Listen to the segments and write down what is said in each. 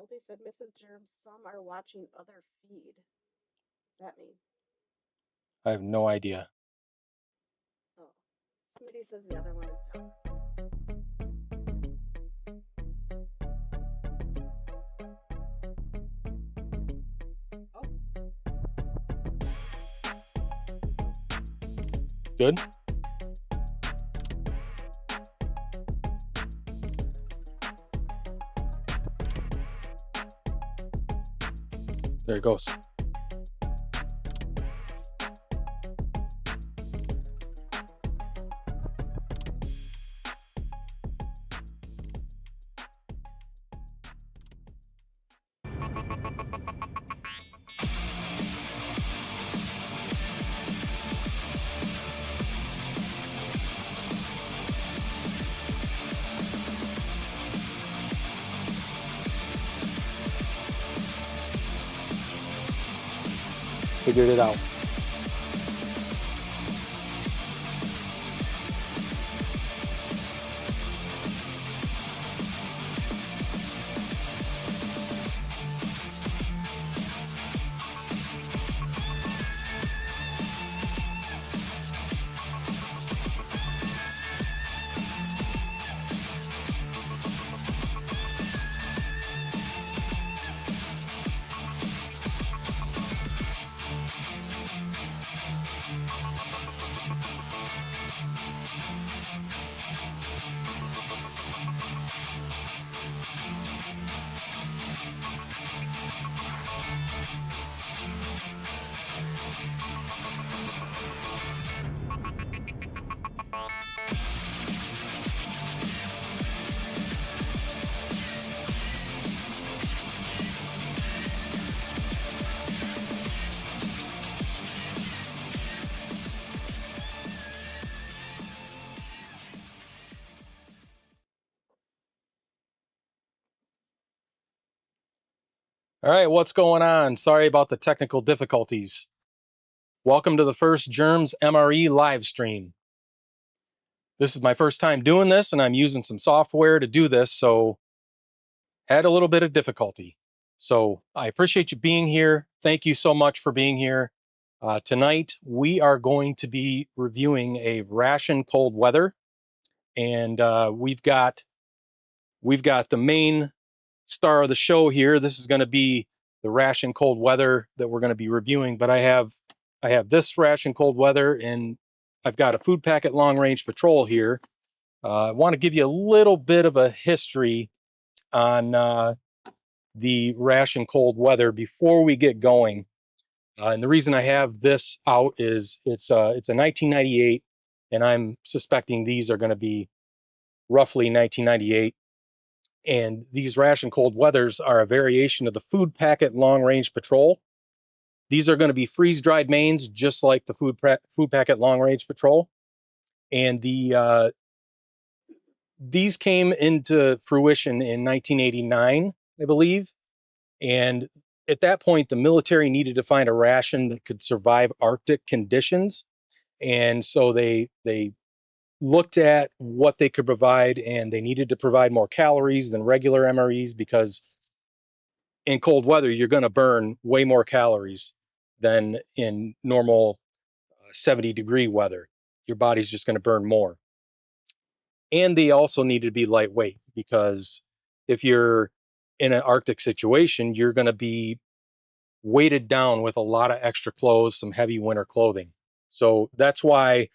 Goldie said, Mrs. Germs, some are watching other feed. What's that mean? I have no idea. Oh, Smitty says the other one is down. Oh, Good? There it goes. Figured it out. All right, what's going on? Sorry about the technical difficulties. Welcome to the first JermsMRE live stream. This is my first time doing this, and I'm using some software to do this, so had a little bit of difficulty. So I appreciate you being here. Thank you so much for being here. Tonight, we are going to be reviewing a Ration Cold Weather, and we've got the main star of the show here. This is going to be the Ration Cold Weather that we're going to be reviewing, but I have this Ration Cold Weather, and I've got a food packet long range patrol here. I want to give you a little bit of a history on the Ration Cold Weather before we get going. And the reason I have this out is it's a 1998, and I'm suspecting these are going to be roughly 1998. And these Ration Cold Weathers are a variation of the food packet long range patrol. These are going to be freeze dried mains, just like the food packet long range patrol. And these came into fruition in 1989, I believe. And at that point, the military needed to find a ration that could survive Arctic conditions. And so they looked at what they could provide, and they needed to provide more calories than regular MREs, because in cold weather, you're going to burn way more calories than in normal 70-degree weather. Your body's just going to burn more. And they also needed to be lightweight, because if you're in an Arctic situation, you're going to be weighted down with a lot of extra clothes, some heavy winter clothing. So that's why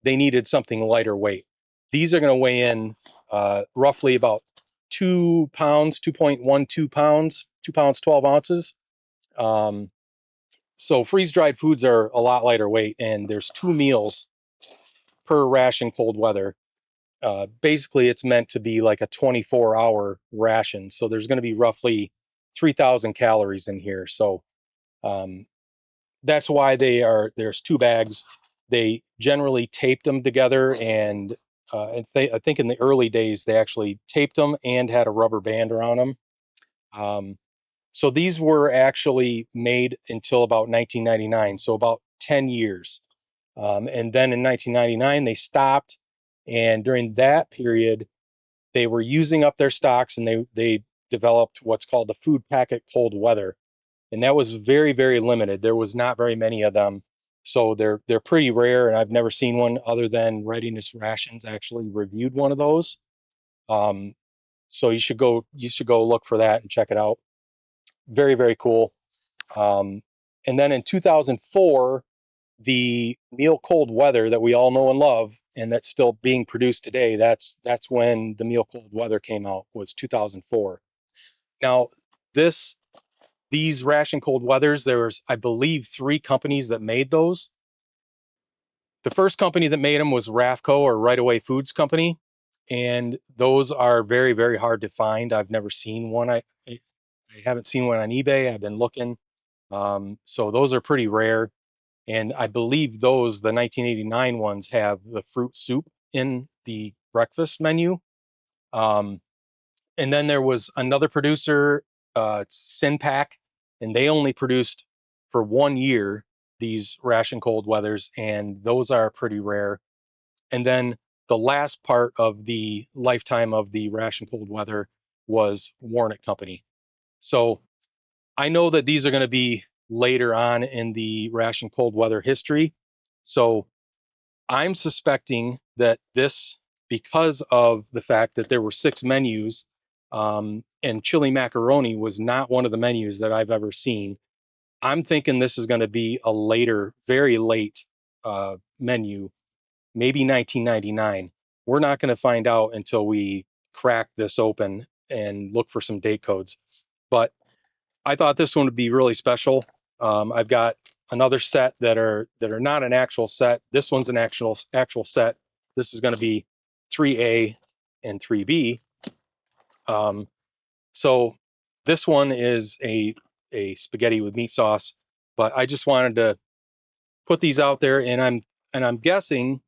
they needed something lighter weight. These are going to weigh in roughly about 2 pounds, 2.12 pounds, 2 pounds, 12 ounces. So freeze-dried foods are a lot lighter weight, and there's 2 meals per ration cold weather. Basically, it's meant to be like a 24-hour ration. So there's going to be roughly 3,000 calories in here. So that's why there's 2 bags. They generally taped them together, and I think in the early days, they actually taped them and had a rubber band around them. So these were actually made until about 1999, so about 10 years. And then in 1999, they stopped. And during that period, they were using up their stocks, and they developed what's called the food packet cold weather, and that was very, very limited. There was not very many of them, so they're pretty rare, and I've never seen one other than Readiness Rations actually reviewed one of those. Um, so you should go look for that and check it out. Very, very cool. Um, and then in 2004, the meal cold weather that we all know and love, and that's still being produced today. That's when the meal cold weather came out, was 2004. Now, this these ration cold weathers, there's, I believe, 3 companies that made those. The first company that made them was Rafco, or Right Away Foods Company, and those are very, very hard to find. I've never seen one. I haven't seen one on eBay. I've been looking. So those are pretty rare. And I believe those, the 1989 ones, have the fruit soup in the breakfast menu. Um, and then there was another producer, Sinpak, and they only produced for 1 year these ration cold weathers, and those are pretty rare. And then the last part of the lifetime of the ration cold weather was Warnick Company. So I know that these are going to be later on in the ration cold weather history. So I'm suspecting that this, because of the fact that there were 6 menus, and chili macaroni was not one of the menus that I've ever seen, I'm thinking this is going to be a later, very late menu, maybe 1999. We're not going to find out until we crack this open and look for some date codes. But I thought this one would be really special. I've got another set that are not an actual set. This one's an actual set. This is going to be 3A and 3B. So this one is a spaghetti with meat sauce, but I just wanted to put these out there, and I'm guessing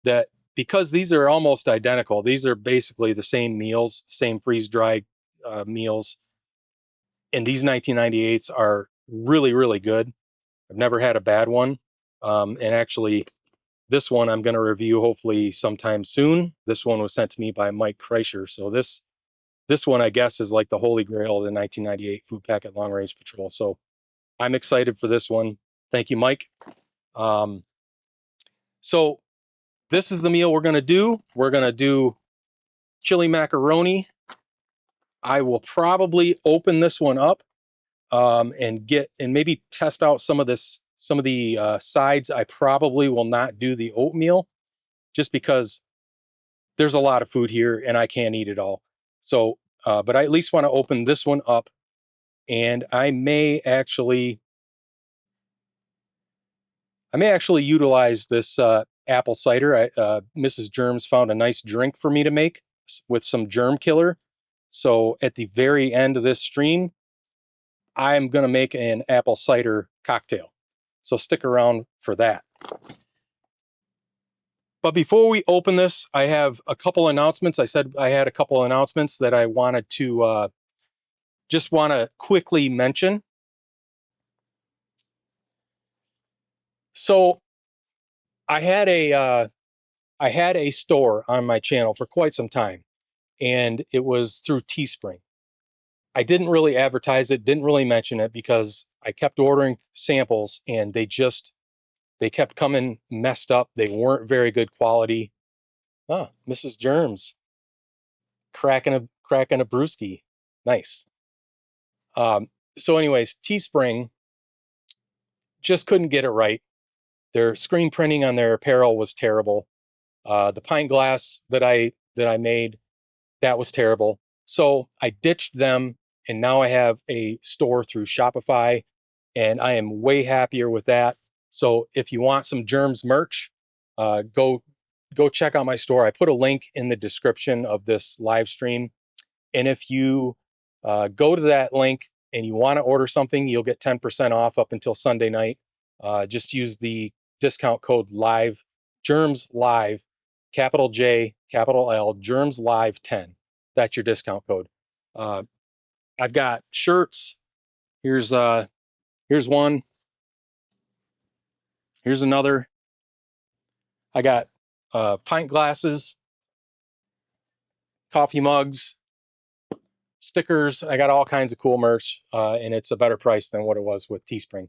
that because these are almost identical, these are basically the same meals, same freeze dried meals, and these 1998s are really, really good. I've never had a bad one. And actually, this one I'm going to review hopefully sometime soon. This one was sent to me by Mike Kreischer. So this one, I guess, is like the holy grail of the 1998 Food Packet Long Range Patrol. So I'm excited for this one. Thank you, Mike. Um, so this is the meal we're going to do. We're going to do chili macaroni. I will probably open this one up, and maybe test out some of the sides. I probably will not do the oatmeal, just because there's a lot of food here and I can't eat it all. So, but I at least want to open this one up, and I may actually utilize this apple cider. Mrs. Germs found a nice drink for me to make with some germ killer. So at the very end of this stream, I'm going to make an apple cider cocktail. So stick around for that. But before we open this, I have a couple announcements. I said I had a couple announcements that I wanted to just want to quickly mention. So I had a store on my channel for quite some time, and it was through Teespring. I didn't really advertise it, didn't really mention it, because I kept ordering samples and they kept coming messed up. They weren't very good quality. Ah, Mrs. Germs cracking a brewski. Nice. So anyways, Teespring just couldn't get it right. Their screen printing on their apparel was terrible. The pint glass that I made, that was terrible. So I ditched them, and now I have a store through Shopify, and I am way happier with that. So if you want some Germs merch, go check out my store. I put a link in the description of this live stream, and if you go to that link and you want to order something, you'll get 10% off up until Sunday night. Just use the discount code LIVE, Germs Live, capital J, capital L, Germs Live 10. That's your discount code. Uh, I've got shirts. Here's one. Here's another. I got pint glasses, coffee mugs, stickers. I got all kinds of cool merch, and it's a better price than what it was with Teespring.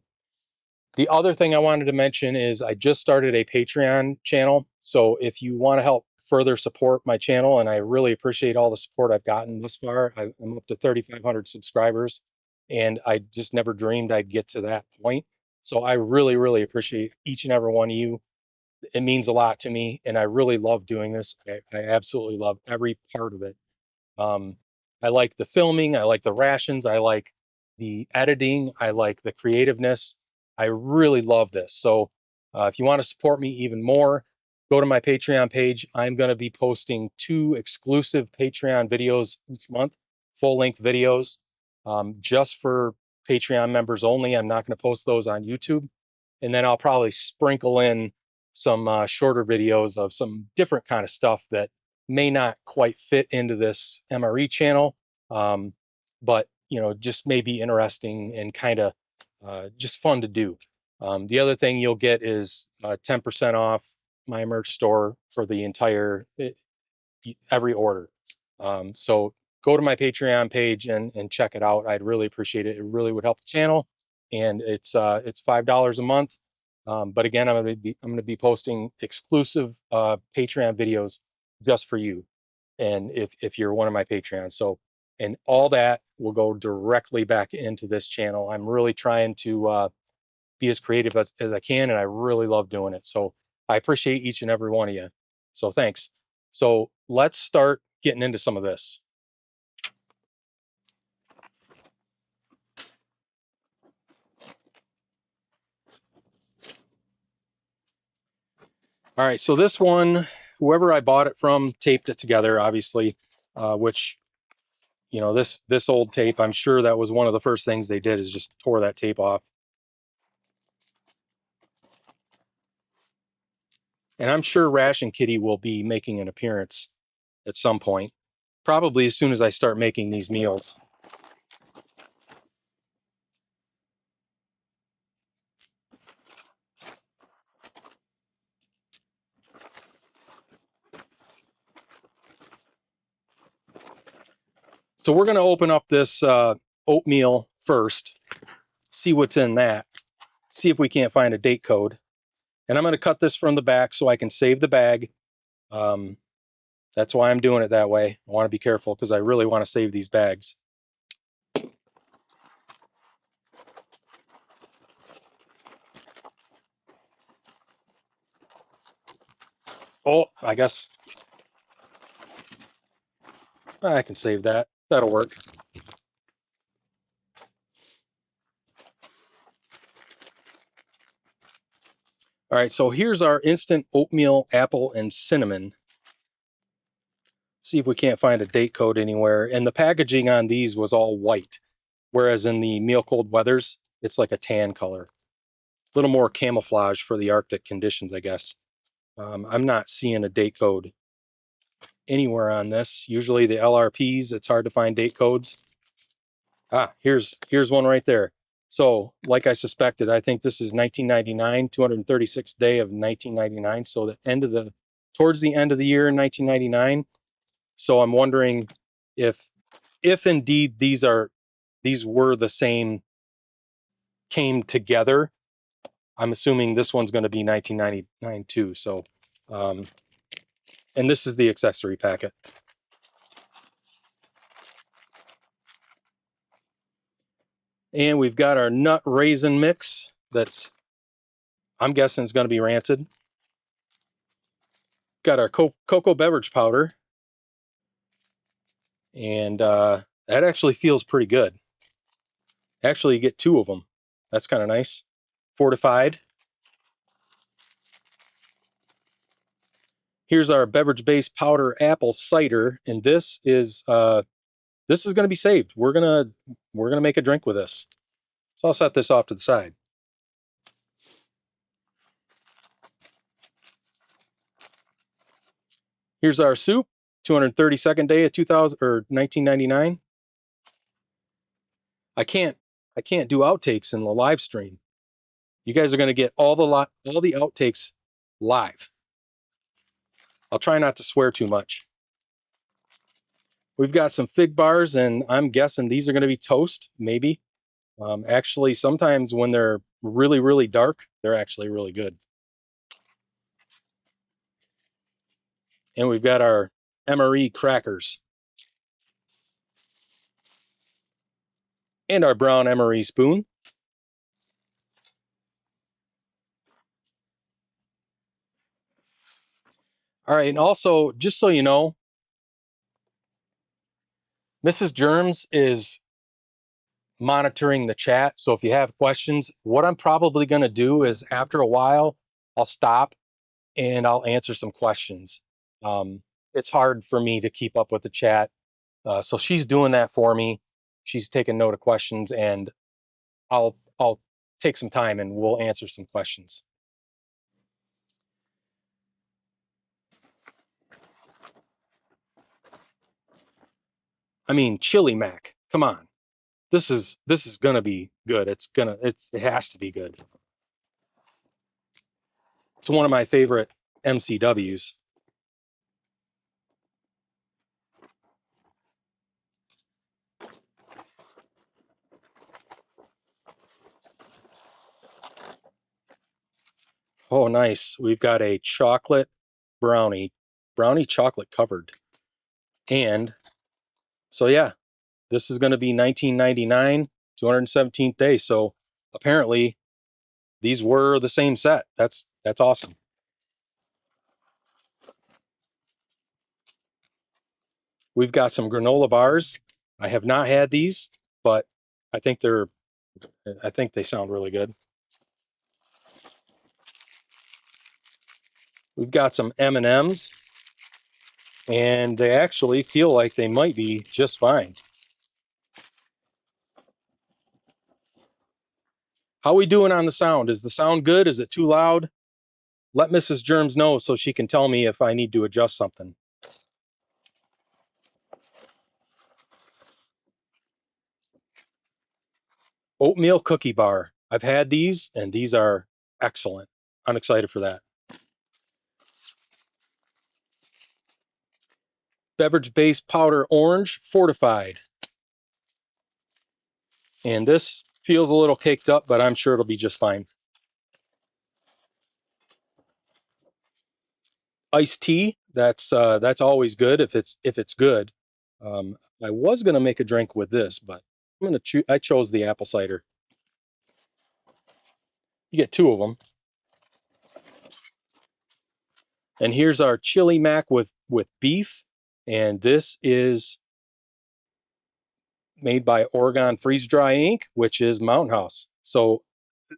The other thing I wanted to mention is I just started a Patreon channel. So if you want to help further support my channel, and I really appreciate all the support I've gotten thus far, I'm up to 3,500 subscribers, and I just never dreamed I'd get to that point. So I really, really appreciate each and every one of you. It means a lot to me, and I really love doing this. I absolutely love every part of it. Um, I like the filming, I like the rations, I like the editing, I like the creativeness. I really love this. So if you want to support me even more, go to my Patreon page. I'm going to be posting 2 exclusive Patreon videos each month, full-length videos, just for Patreon members only. I'm not going to post those on YouTube. And then I'll probably sprinkle in some shorter videos of some different kind of stuff that may not quite fit into this MRE channel, but just may be interesting and kind of just fun to do. The other thing you'll get is 10% off my merch store for the entire every order. So go to my Patreon page and check it out. I'd really appreciate it. It really would help the channel, and it's $5 a month. But again, I'm gonna be posting exclusive Patreon videos just for you, and if you're one of my Patreons. So, and all that will go directly back into this channel. I'm really trying to be as creative as I can, and I really love doing it. So I appreciate each and every one of you. So thanks. So let's start getting into some of this. All right, so this one, whoever I bought it from taped it together, obviously, which, this old tape, I'm sure that was one of the first things they did is just tore that tape off. And I'm sure Ration Kitty will be making an appearance at some point, probably as soon as I start making these meals. So we're going to open up this oatmeal first, see what's in that, see if we can't find a date code. And I'm going to cut this from the back so I can save the bag. That's why I'm doing it that way. I want to be careful because I really want to save these bags. Oh, I guess I can save that. That'll work. All right, so here's our instant oatmeal, apple, and cinnamon. See if we can't find a date code anywhere. And the packaging on these was all white, whereas in the Meal Cold Weathers, it's like a tan color. A little more camouflage for the Arctic conditions, I guess. I'm not seeing a date code anywhere on this. Usually the LRPs, it's hard to find date codes. Here's one right there. So, like I suspected, I think this is 1999, 236th day of 1999. So towards the end of the year, 1999. So I'm wondering if indeed these were the same, came together. I'm assuming this one's going to be 1999 too. So, and this is the accessory packet. And we've got our nut raisin mix I'm guessing is going to be rancid. Got our cocoa beverage powder. And that actually feels pretty good. Actually, you get 2 of them. That's kind of nice. Fortified. Here's our beverage-based powder apple cider, and this is going to be saved. We're gonna make a drink with this. So I'll set this off to the side. Here's our soup, 232nd day of 1999. I can't do outtakes in the live stream. You guys are going to get all the outtakes live. I'll try not to swear too much. We've got some fig bars, and I'm guessing these are going to be toast, maybe. Actually, sometimes when they're really, really dark, they're actually really good. And we've got our MRE crackers and our brown MRE spoon. All right, and also, just so you know, Mrs. Germs is monitoring the chat. So if you have questions, what I'm probably going to do is after a while, I'll stop and I'll answer some questions. It's hard for me to keep up with the chat. So she's doing that for me. She's taking note of questions, and I'll take some time and we'll answer some questions. I mean, chili mac, come on. This is gonna be good. It has to be good. It's one of my favorite MCWs. Oh, nice. We've got a chocolate brownie chocolate covered. And so, yeah, this is going to be 1999, 217th day. So apparently these were the same set. That's awesome. We've got some granola bars. I have not had these, but I think they sound really good. We've got some M&Ms, and they actually feel like they might be just fine. How are we doing on the sound? Is the sound good? Is it too loud? Let Mrs. Germs know so she can tell me if I need to adjust something. Oatmeal cookie bar. I've had these, and these are excellent. I'm excited for that. Beverage-based powder orange fortified. And this feels a little caked up, but I'm sure it'll be just fine. Iced tea, that's always good if it's good. I was gonna make a drink with this, but I chose the apple cider. You get two of them. And here's our chili mac with beef, and this is made by Oregon Freeze Dry Inc., which is Mountain House. So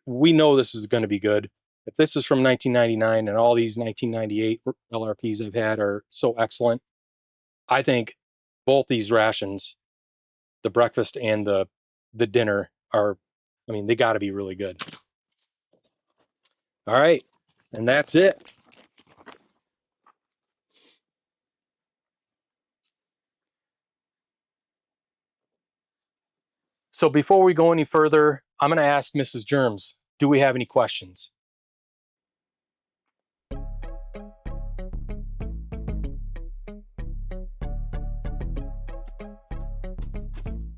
we know this is going to be good. If this is from 1999 and all these 1998 LRPs I've had are so excellent, I think both these rations, the breakfast and the dinner, are, I mean, they got to be really good. All right, and that's it. So before we go any further, I'm going to ask Mrs. Germs, do we have any questions?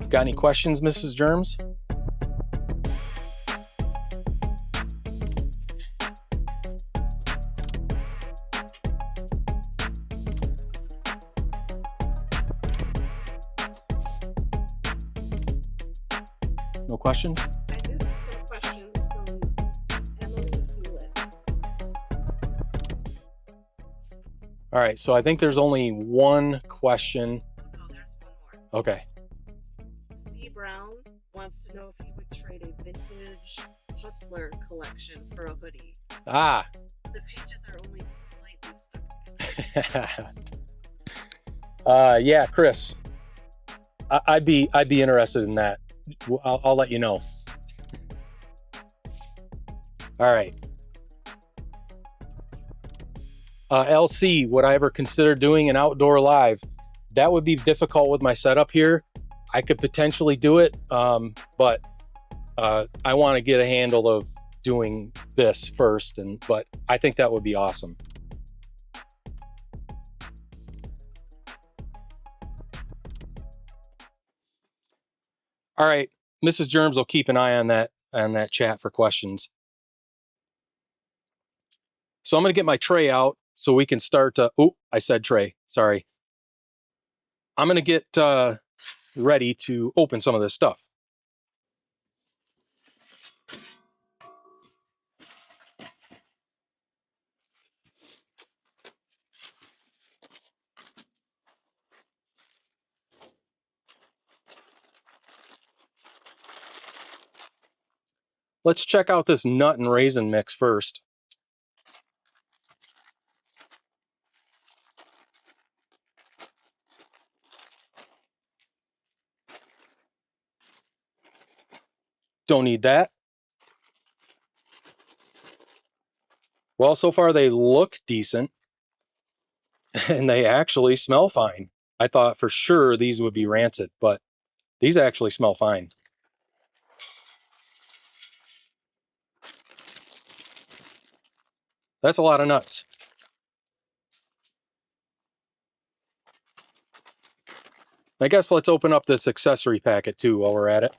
Got any questions, Mrs. Germs? No questions? I did see some questions from Emily Hewlett. All right, so I think there's only one question. Oh, no, there's one more. Okay. C. Brown wants to know if you would trade a vintage Hustler collection for a hoodie. Ah. The pages are only slightly stuck. Yeah, Chris. I'd be interested in that. I'll let you know. All right. LC, would I ever consider doing an outdoor live? That would be difficult with my setup here. I could potentially do it, but I want to get a handle of doing this first, but I think that would be awesome. All right, Mrs. Germs will keep an eye on that chat for questions. So I'm going to get my tray out so we can start. Oh, I said tray. Sorry. I'm going to get ready to open some of this stuff. Let's check out this nut and raisin mix first. Don't need that. Well, so far they look decent and they actually smell fine. I thought for sure these would be rancid, but these actually smell fine. That's a lot of nuts. I guess let's open up this accessory packet too while we're at it.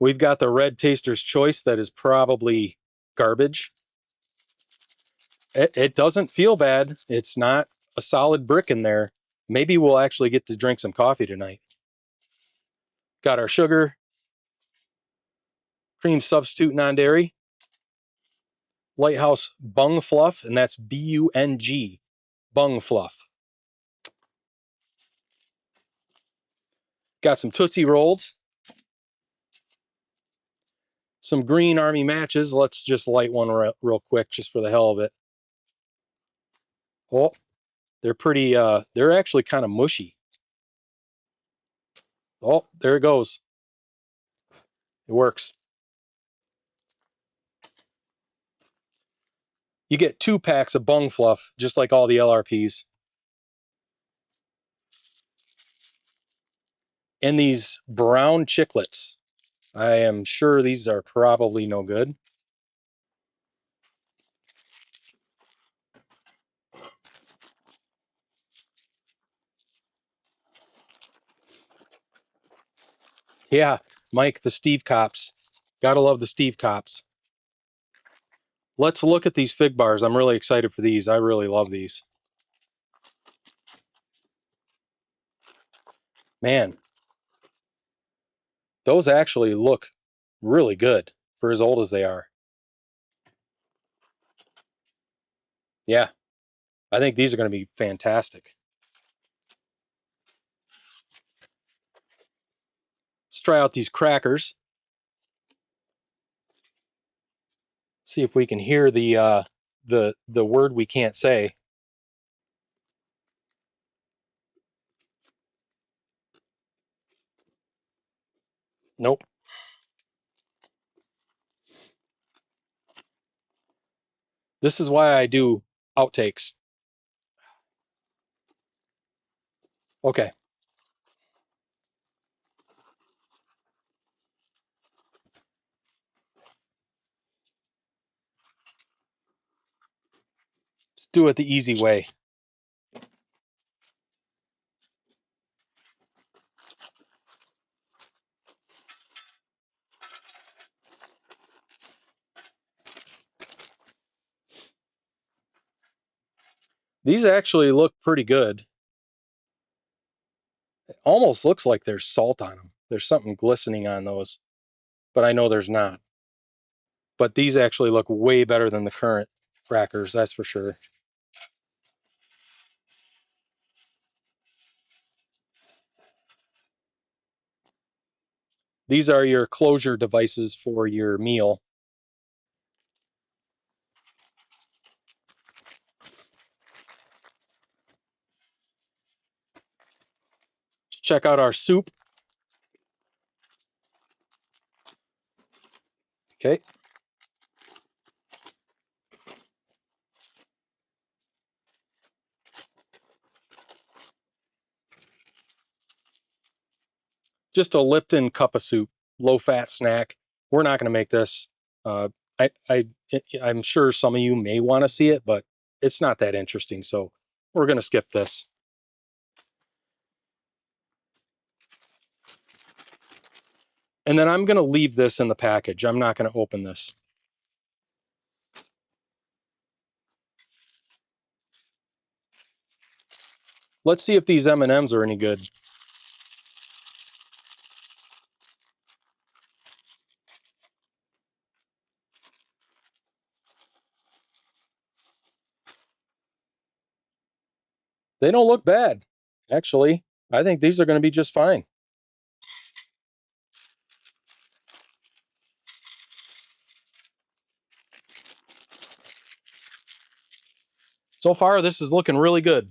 We've got the Red Taster's Choice that is probably garbage. It doesn't feel bad. It's not a solid brick in there. Maybe we'll actually get to drink some coffee tonight. Got our sugar, cream substitute non-dairy, Lighthouse Bung Fluff, and that's B-U-N-G, Bung Fluff. Got some Tootsie Rolls, some Green Army Matches. Let's just light one real quick just for the hell of it. Oh, they're pretty, they're actually kind of mushy. Oh, there it goes. It works. You get 2 packs of Bung Fluff, just like all the LRPs. And these brown chiclets. I am sure these are probably no good. Yeah, Mike, the Steve Cops. Gotta love the Steve Cops. Let's look at these fig bars. I'm really excited for these. I really love these. Man, those actually look really good for as old as they are. Yeah, I think these are going to be fantastic. Let's try out these crackers. See if we can hear the word we can't say. Nope. This is why I do outtakes. Okay. Let's do it the easy way. These actually look pretty good. It almost looks like there's salt on them. There's something glistening on those, but I know there's not. But these actually look way better than the current crackers, that's for sure. These are your closure devices for your meal. Let's check out our soup. Okay. Just a Lipton cup of soup, low-fat snack. We're not going to make this. I'm sure some of you may want to see it, but it's not that interesting, so we're going to skip this. And then I'm going to leave this in the package. I'm not going to open this. Let's see if these M&Ms are any good. They don't look bad, actually. I think these are going to be just fine. So far, this is looking really good.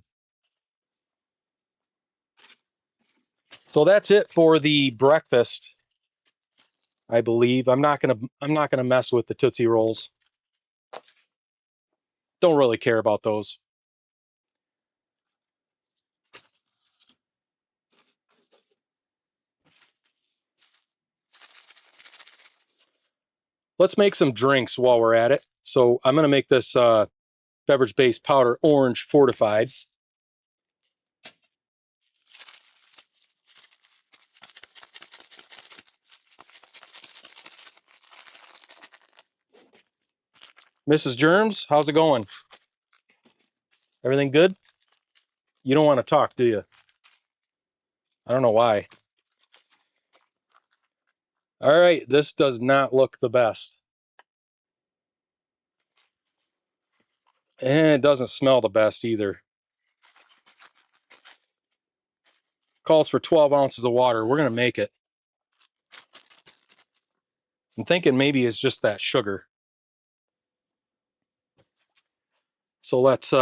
So that's it for the breakfast, I believe. I'm not gonna mess with the Tootsie Rolls. Don't really care about those. Let's make some drinks while we're at it. So I'm gonna make this beverage-based powder orange fortified. Mrs. Germs, how's it going? Everything good? You don't want to talk, do you? I don't know why. All right, this does not look the best. And it doesn't smell the best either. Calls for 12 ounces of water. We're going to make it. I'm thinking maybe it's just that sugar. So let's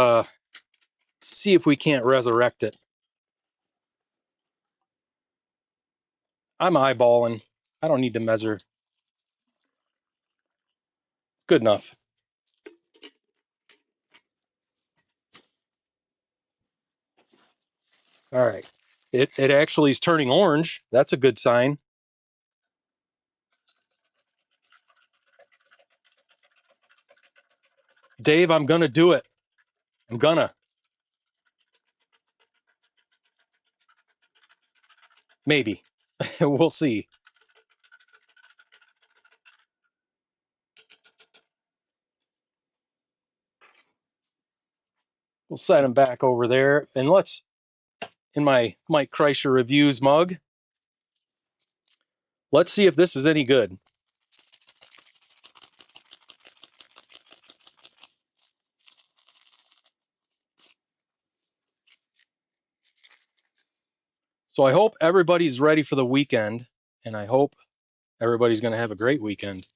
see if we can't resurrect it. I'm eyeballing. I don't need to measure. It's good enough. All right. It actually is turning orange. That's a good sign. Dave, I'm going to do it. I'm gonna. Maybe. We'll see. We'll set him back over there. And let's, in my Mike Kreischer Reviews mug, let's see if this is any good. So I hope everybody's ready for the weekend, and I hope everybody's going to have a great weekend.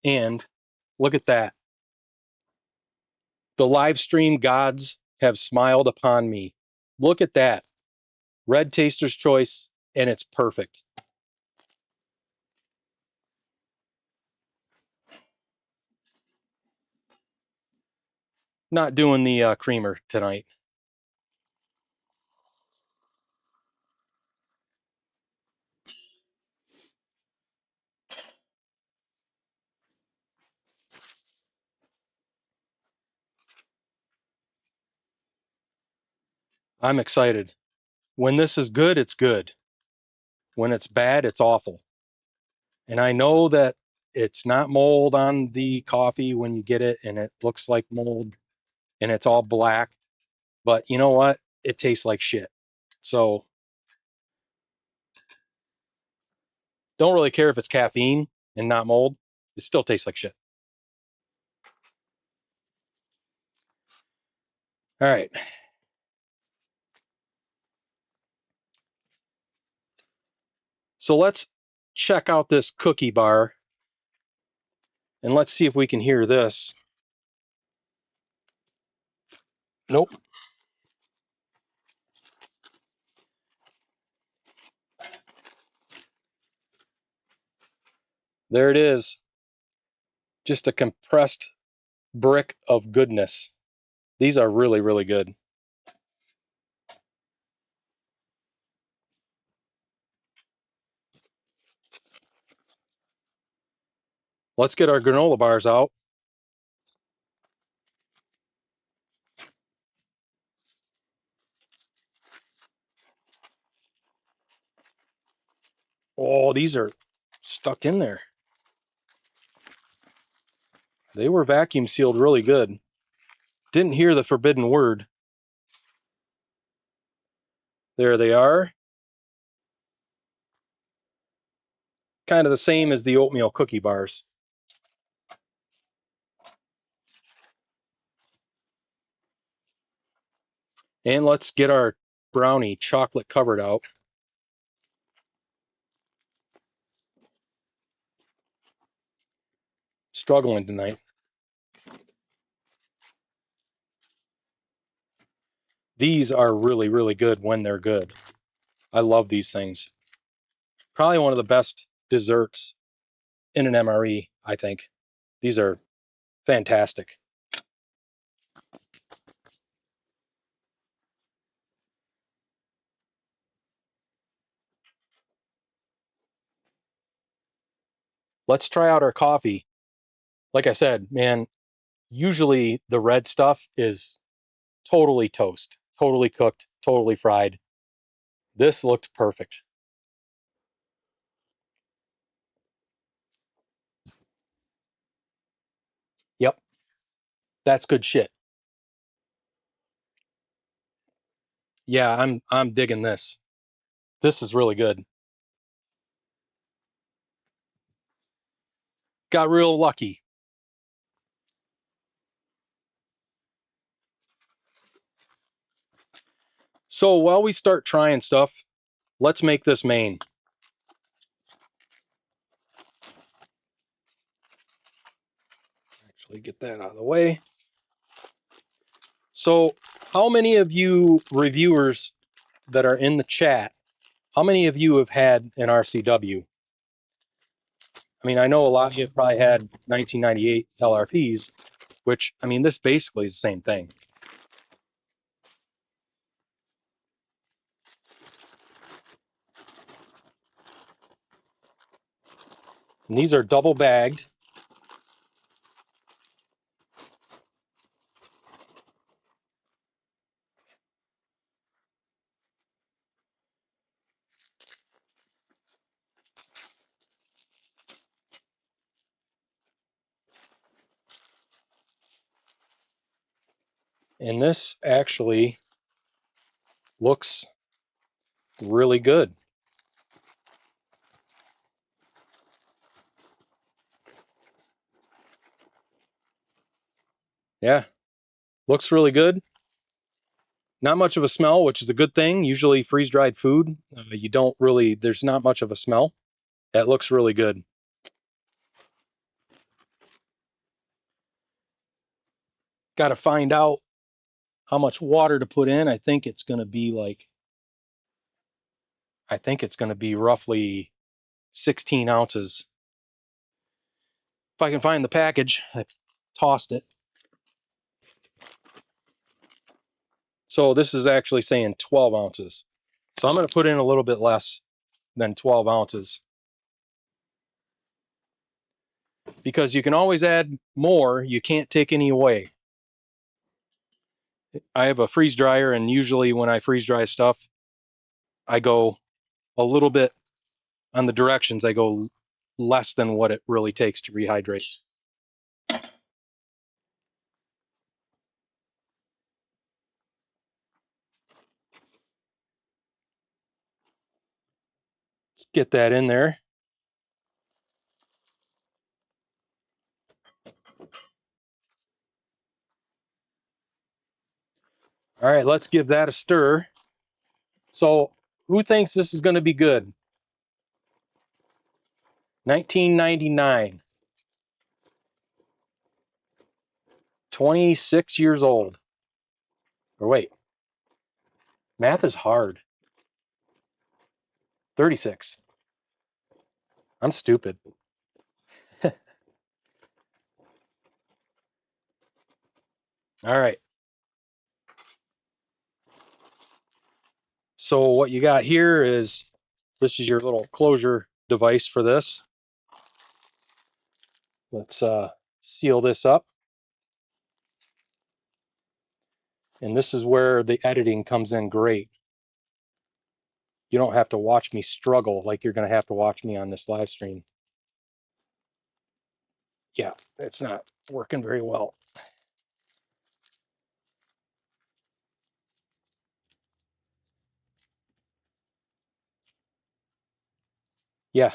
And look at that. The live stream gods have smiled upon me. Look at that. Red Taster's Choice, and it's perfect. Not doing the creamer tonight. I'm excited. When this is good, it's good. When it's bad, it's awful. And I know that it's not mold on the coffee when you get it and it looks like mold and it's all black. But you know what? It tastes like shit. So don't really care if it's caffeine and not mold. It still tastes like shit. All right. So let's check out this cookie bar and let's see if we can hear this. Nope. There it is. Just a compressed brick of goodness. These are really, really good. Let's get our granola bars out. Oh, these are stuck in there. They were vacuum sealed really good. Didn't hear the forbidden word. There they are. Kind of the same as the oatmeal cookie bars. And let's get our brownie chocolate covered out. Struggling tonight. These are really, really good when they're good. I love these things. Probably one of the best desserts in an MRE, I think. These are fantastic. Let's try out our coffee. Like I said, man, usually the red stuff is totally toast, totally cooked, totally fried. This looked perfect. Yep, that's good shit. Yeah, I'm digging this. This is really good. Got real lucky. So while we start trying stuff, let's make this main. Actually get that out of the way. So how many of you reviewers that are in the chat, how many of you have had an RCW? I mean, I know a lot of you have probably had 1998 LRPs, which, I mean, this basically is the same thing. And these are double bagged. And this actually looks really good. Yeah, looks really good. Not much of a smell, which is a good thing. Usually freeze-dried food, you don't really, there's not much of a smell. That looks really good. Got to find out how much water to put in. I think it's going to be roughly 16 ounces. If I can find the package, I tossed it. So this is actually saying 12 ounces. So I'm going to put in a little bit less than 12 ounces. Because you can always add more, you can't take any away. I have a freeze dryer, and usually when I freeze dry stuff, I go a little bit on the directions. I go less than what it really takes to rehydrate. Let's get that in there. All right, let's give that a stir. So who thinks this is going to be good? 1999. 26 years old. Or wait, math is hard. 36. I'm stupid. All right. So what you got here is, this is your little closure device for this. Let's seal this up. And this is where the editing comes in great. you don't have to watch me struggle like you're going to have to watch me on this live stream. Yeah, it's not working very well. Yeah.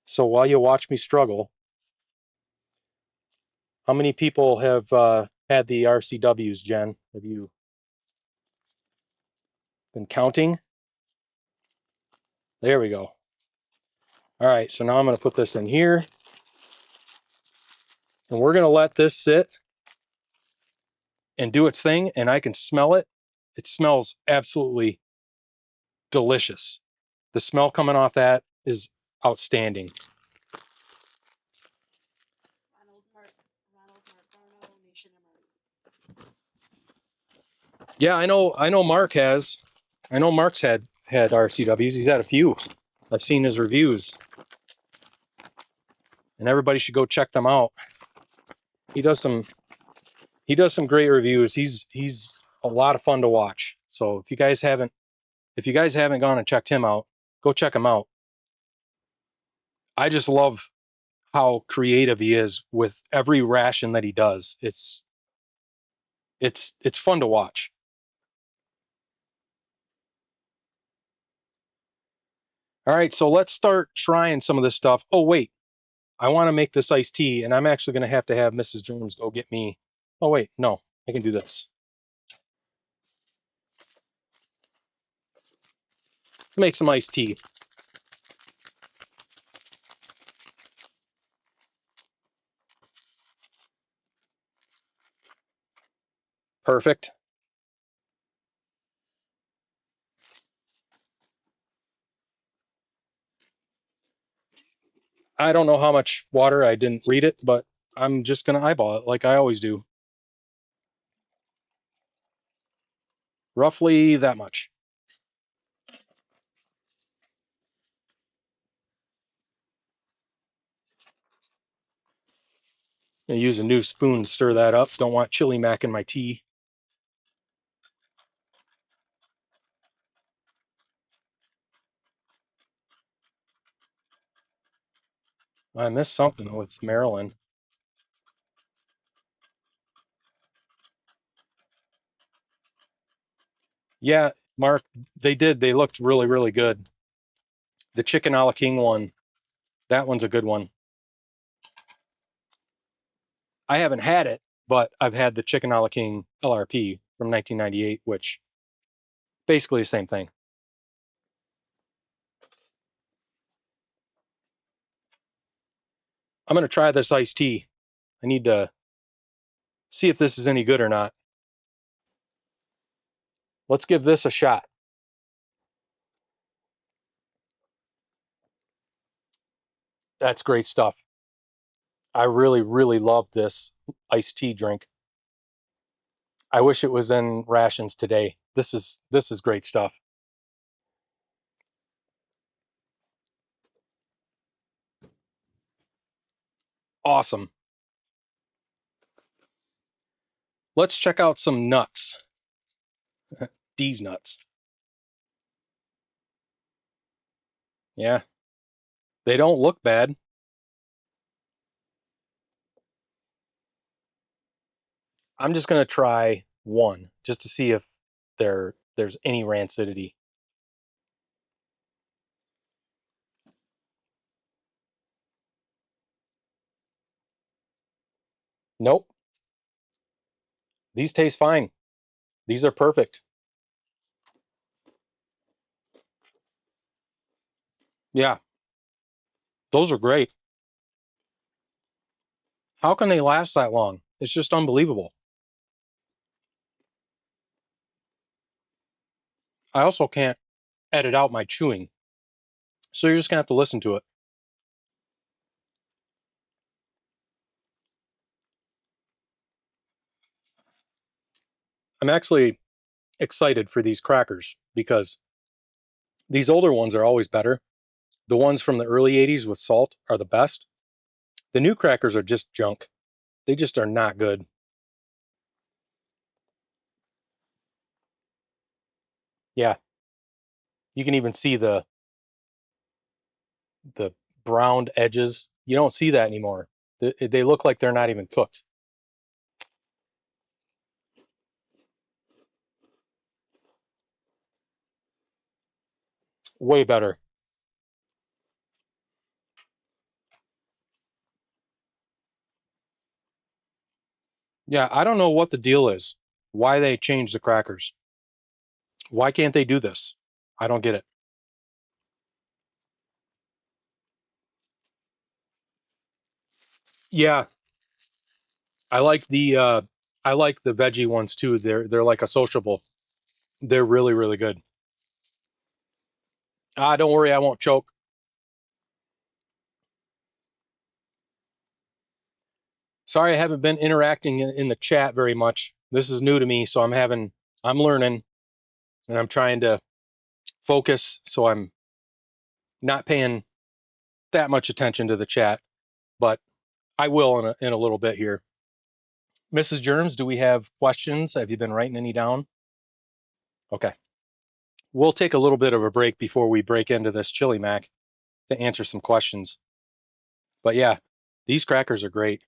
So while you watch me struggle, how many people have had the RCWs, Jen? Have you been counting? There we go. All right, so now I'm going to put this in here. And we're going to let this sit and do its thing, and I can smell it. It smells absolutely delicious. The smell coming off that is outstanding. Yeah, I know Mark has. I know Mark's had RCWs. He's had a few. I've seen his reviews. And everybody should go check them out. He does some great reviews. He's a lot of fun to watch. So if you guys haven't gone and checked him out, go check him out. I just love how creative he is with every ration that he does. It's fun to watch. All right, so let's start trying some of this stuff. Oh wait, I want to make this iced tea, and I'm actually going to have Mrs. Germs go get me. Oh wait, no, I can do this. Let's make some iced tea. Perfect. I don't know how much water, I didn't read it, but I'm just going to eyeball it like I always do. Roughly that much. I'm going to use a new spoon to stir that up. Don't want chili mac in my tea. I missed something with Maryland. Yeah, Mark, they did. They looked really, really good. The chicken a la king one, that one's a good one. I haven't had it, but I've had the chicken a la king LRP from 1998, which basically the same thing. I'm going to try this iced tea. I need to see if this is any good or not. Let's give this a shot. That's great stuff. I really, really love this iced tea drink. I wish it was in rations today. This is great stuff. Awesome. Let's check out some nuts. These nuts. Yeah, they don't look bad. I'm just going to try one just to see if there's any rancidity. Nope. These taste fine. These are perfect. Yeah, those are great. How can they last that long? It's just unbelievable. I also can't edit out my chewing, so you're just going to have to listen to it. I'm actually excited for these crackers because these older ones are always better. The ones from the early 80s with salt are the best. The new crackers are just junk. They just are not good. Yeah. You can even see the browned edges. You don't see that anymore. They look like they're not even cooked. Way better. Yeah, I don't know what the deal is. Why they changed the crackers. Why can't they do this? I don't get it. Yeah, I like the veggie ones too. They're like a sociable. They're really really good. Ah, don't worry, I won't choke. Sorry, I haven't been interacting in the chat very much. This is new to me, so I'm learning, and I'm trying to focus, so I'm not paying that much attention to the chat, but I will in a little bit here. Mrs. Germs, do we have questions? Have you been writing any down? Okay. We'll take a little bit of a break before we break into this chili mac to answer some questions. But yeah, these crackers are great.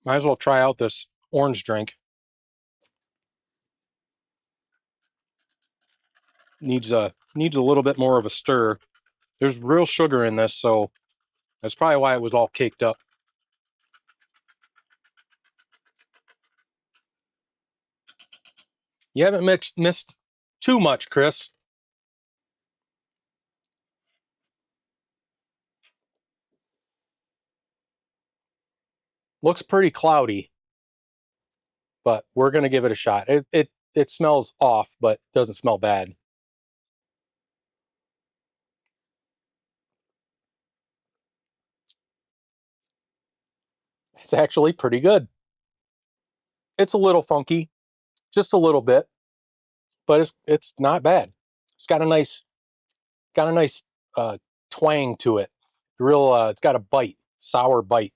Might as well try out this orange drink. Needs a little bit more of a stir. There's real sugar in this, so that's probably why it was all caked up. You haven't missed too much, Chris. Looks pretty cloudy, but we're gonna give it a shot. It smells off, but doesn't smell bad. It's actually pretty good. It's a little funky, just a little bit, but it's not bad. It's got a nice uh, twang to it. Real, it's got a bite, sour bite.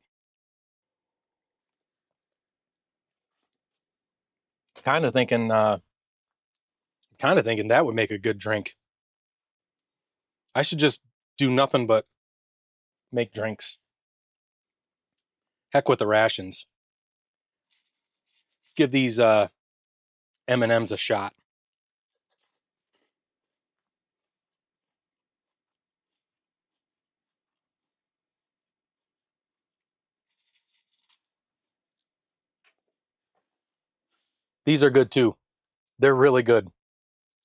Kind of thinking, that would make a good drink. I should just do nothing but make drinks. Heck with the rations. Let's give these M&Ms a shot. These are good too. They're really good.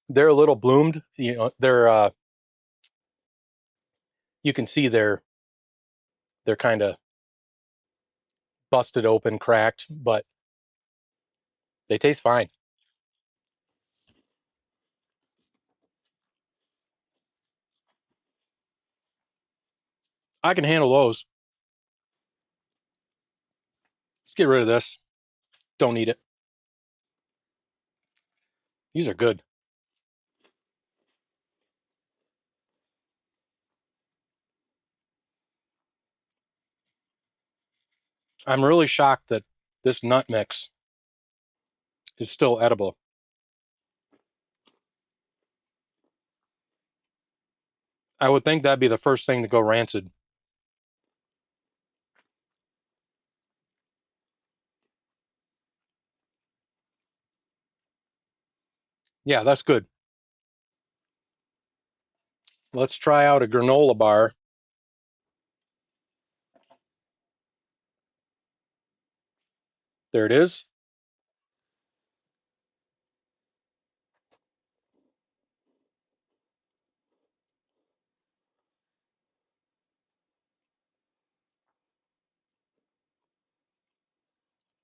They're a little bloomed. You know, you can see they're kind of busted open, cracked, but they taste fine. I can handle those. Let's get rid of this. Don't need it. These are good. I'm really shocked that this nut mix is still edible. I would think that'd be the first thing to go rancid. Yeah, that's good. Let's try out a granola bar. There it is.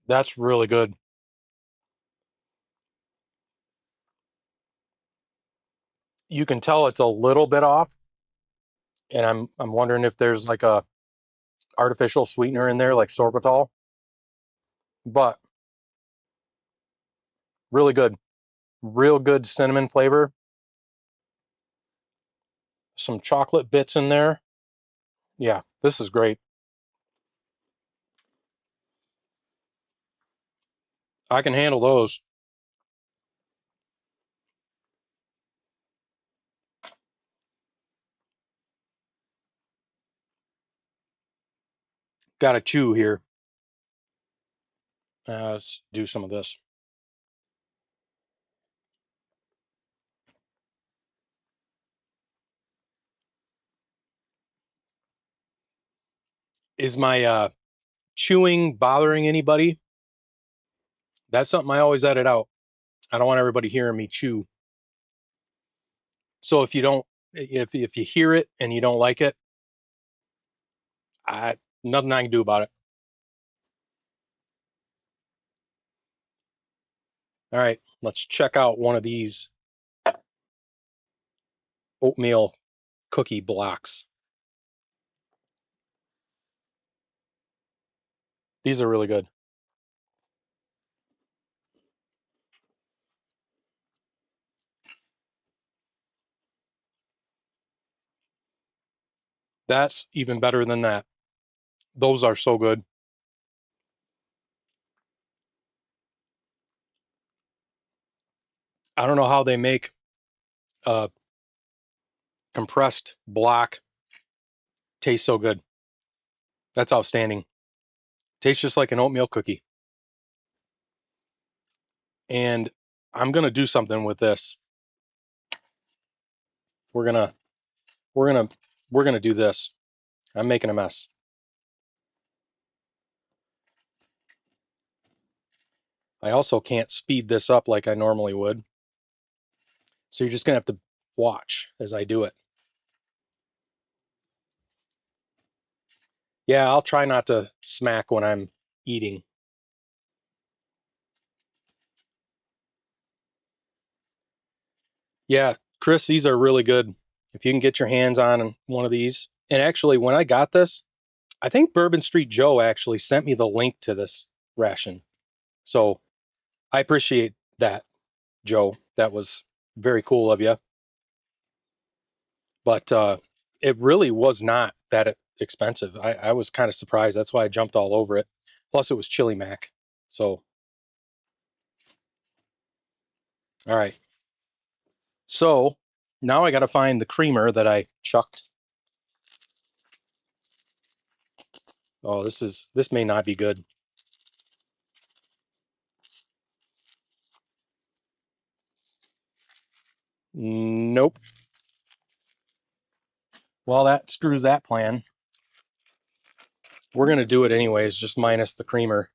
That's really good. You can tell it's a little bit off, and I'm wondering if there's like a artificial sweetener in there, like sorbitol. But really good, real good cinnamon flavor. Some chocolate bits in there. Yeah, this is great. I can handle those. Got to chew here. Let's do some of this. Is my chewing bothering anybody? That's something I always edit out. I don't want everybody hearing me chew. So if you hear it and you don't like it, nothing I can do about it. All right, let's check out one of these oatmeal cookie blocks. These are really good. That's even better than that. Those are so good. I don't know how they make a compressed block taste so good. That's outstanding. Tastes just like an oatmeal cookie. And I'm gonna do something with this. We're gonna do this. I'm making a mess. I also can't speed this up like I normally would. So you're just gonna have to watch as I do it. Yeah, I'll try not to smack when I'm eating. Yeah, Chris, these are really good. If you can get your hands on one of these. And actually, when I got this, I think Bourbon Street Joe actually sent me the link to this ration. So I appreciate that, Joe. That was very cool of you. But it really was not that expensive. I was kind of surprised. That's why I jumped all over it. Plus, it was Chili Mac. So, all right. So now I got to find the creamer that I chucked. Oh, this may not be good. Nope. Well, that screws that plan. We're going to do it anyways, just minus the creamer.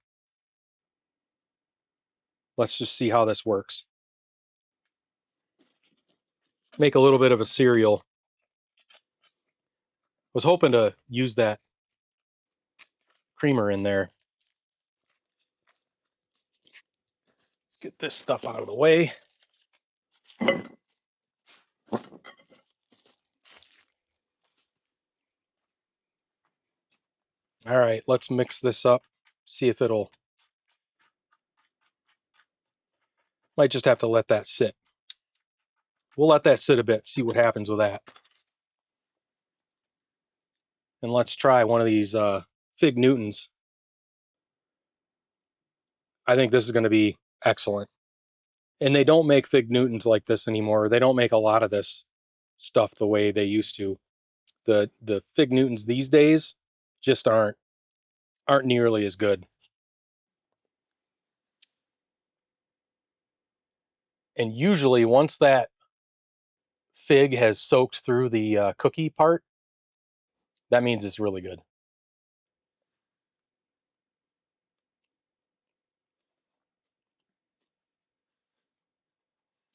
Let's just see how this works. Make a little bit of a cereal. Was hoping to use that creamer in there. Let's get this stuff out of the way. All right, let's mix this up. See if it'll. Might just have to let that sit. We'll let that sit a bit, see what happens with that. And let's try one of these Fig Newtons. I think this is going to be excellent. And they don't make Fig Newtons like this anymore. They don't make a lot of this stuff the way they used to. The Fig Newtons these days just aren't nearly as good. And usually once that fig has soaked through the cookie part, that means it's really good.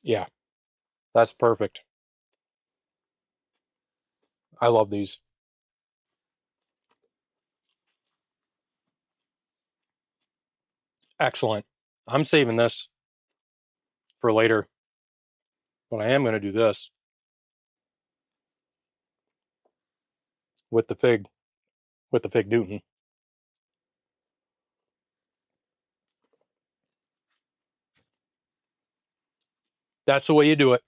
Yeah, that's perfect. I love these. Excellent. I'm saving this for later, but I am going to do this with the Fig Newton. That's the way you do it.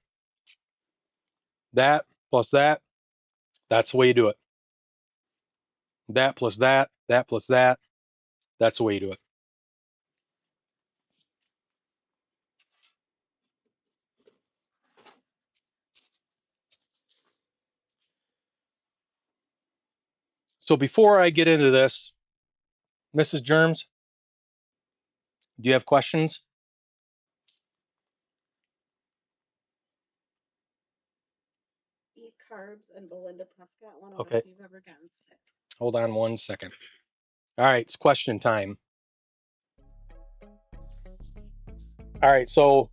That plus that, that's the way you do it. That plus that, that plus that, that's the way you do it. So before I get into this, Mrs. Germs, do you have questions? Eat carbs and Belinda Prescott want to know Okay, if you've ever gotten sick. hold on 1 second. All right, it's question time. All right, so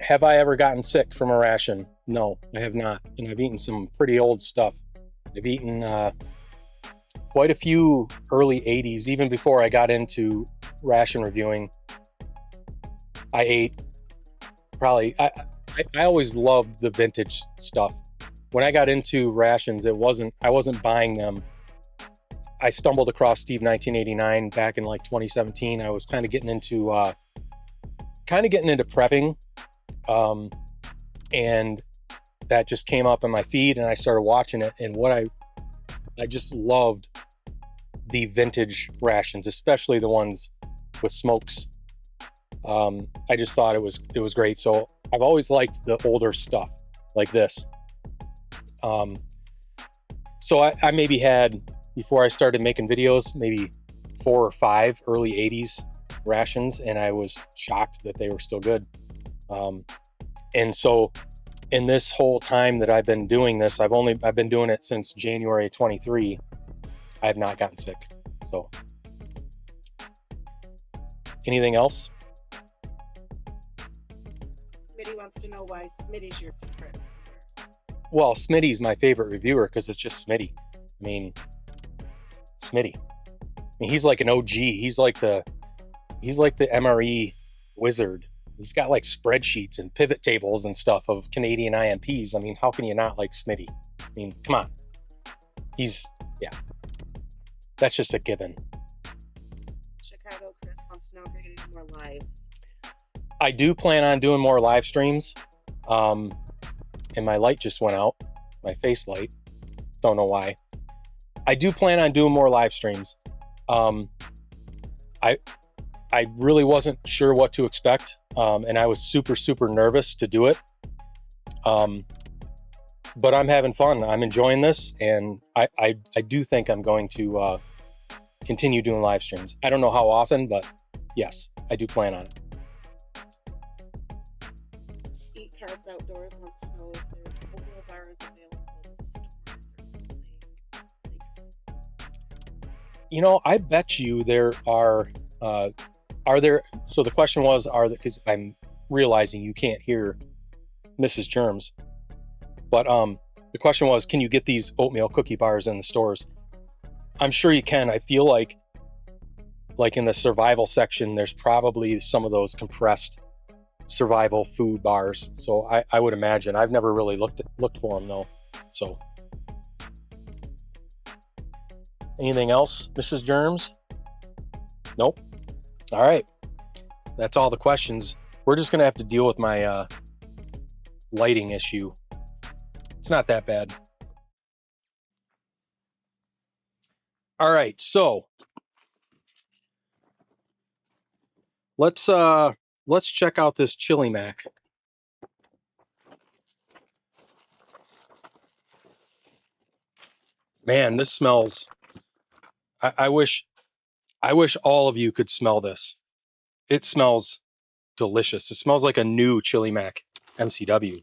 have I ever gotten sick from a ration? No, I have not. And I've eaten some pretty old stuff. I've eaten quite a few early 80s, even before I got into ration reviewing. I ate probably, I always loved the vintage stuff. When I got into rations, I wasn't buying them. I stumbled across Steve 1989 back in like 2017. I was kind of getting into prepping, and that just came up in my feed, and I started watching it. And I just loved the vintage rations, especially the ones with smokes. I just thought it was great. So I've always liked the older stuff like this. So I maybe had, before I started making videos, maybe 4 or 5 early 80s rations, and I was shocked that they were still good. And so in this whole time that I've been doing this, I've been doing it since January 23. I have not gotten sick. So anything else? Smitty wants to know why Smitty's your favorite. Well, Smitty's my favorite reviewer because it's just Smitty. I mean, Smitty. I mean, he's like an OG. He's like the MRE wizard. He's got like spreadsheets and pivot tables and stuff of Canadian IMPs. I mean, how can you not like Smitty? I mean, come on. That's just a given. Chicago Chris wants to know if you're going to do more lives. I do plan on doing more live streams. And my light just went out, my face light. Don't know why. I do plan on doing more live streams. I really wasn't sure what to expect, and I was super nervous to do it. But I'm having fun. I'm enjoying this, and I do think I'm going to continue doing live streams. I don't know how often, but yes, I do plan on it. Eat Carbs Outdoors wants to know if there's oatmeal bars available in the stores or something. You know, I bet you there are there, so the question was, because I'm realizing you can't hear Mrs. Germs, but the question was, can you get these oatmeal cookie bars in the stores? I'm sure you can. I feel like in the survival section, there's probably some of those compressed survival food bars. So I would imagine. I've never really looked for them though. So anything else, Mrs. Germs? Nope. All right. That's all the questions. We're just gonna have to deal with my lighting issue. It's not that bad. All right, so let's check out this chili mac. Man, this smells. I wish all of you could smell this. It smells delicious. It smells like a new chili mac MCW.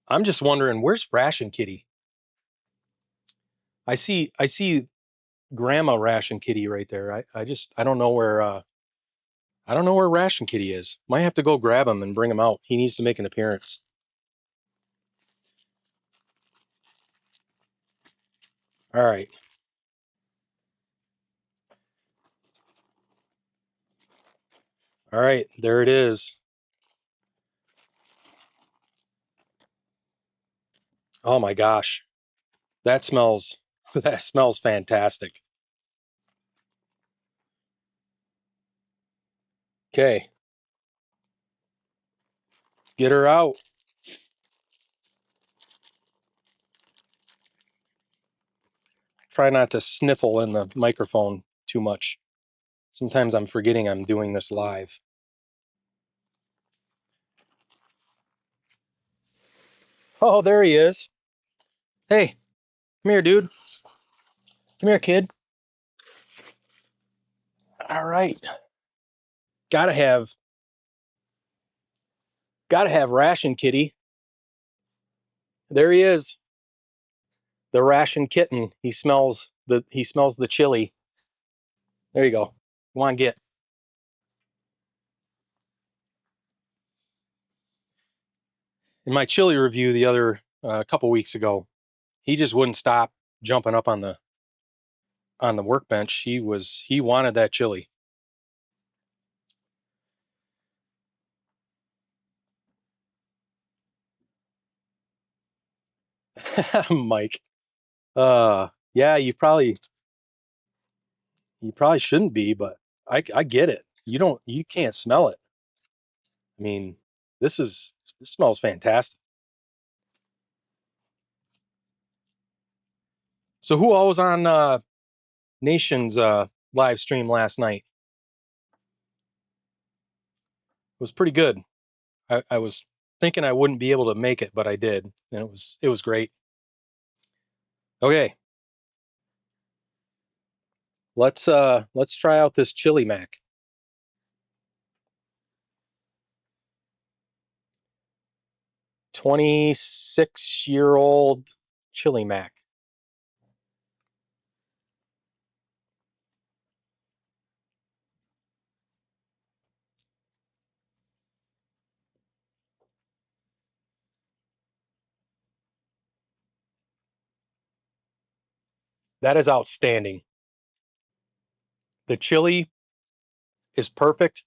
I'm just wondering, where's Ration Kitty? I see Grandma Ration Kitty right there. I don't know where Ration Kitty is. Might have to go grab him and bring him out. He needs to make an appearance. All right. All right, there it is. Oh my gosh. That smells fantastic. Okay. Let's get her out. Try not to sniffle in the microphone too much. Sometimes I'm forgetting I'm doing this live. Oh, there he is. Hey, come here, dude. Come here, kid. All right. Gotta have Ration Kitty. There he is. The Ration Kitten. He smells the chili. There you go. Come on, get. In my chili review the other couple weeks ago, he just wouldn't stop jumping up on the workbench. He wanted that chili. Mike. Yeah, you probably shouldn't be, but I get it. You can't smell it. I mean, this smells fantastic. So who all was on Nation's live stream last night? It was pretty good. I was thinking I wouldn't be able to make it, but I did, and it was great. Okay, let's try out this chili mac. 26-year-old chili mac. That is outstanding. The chili is perfect.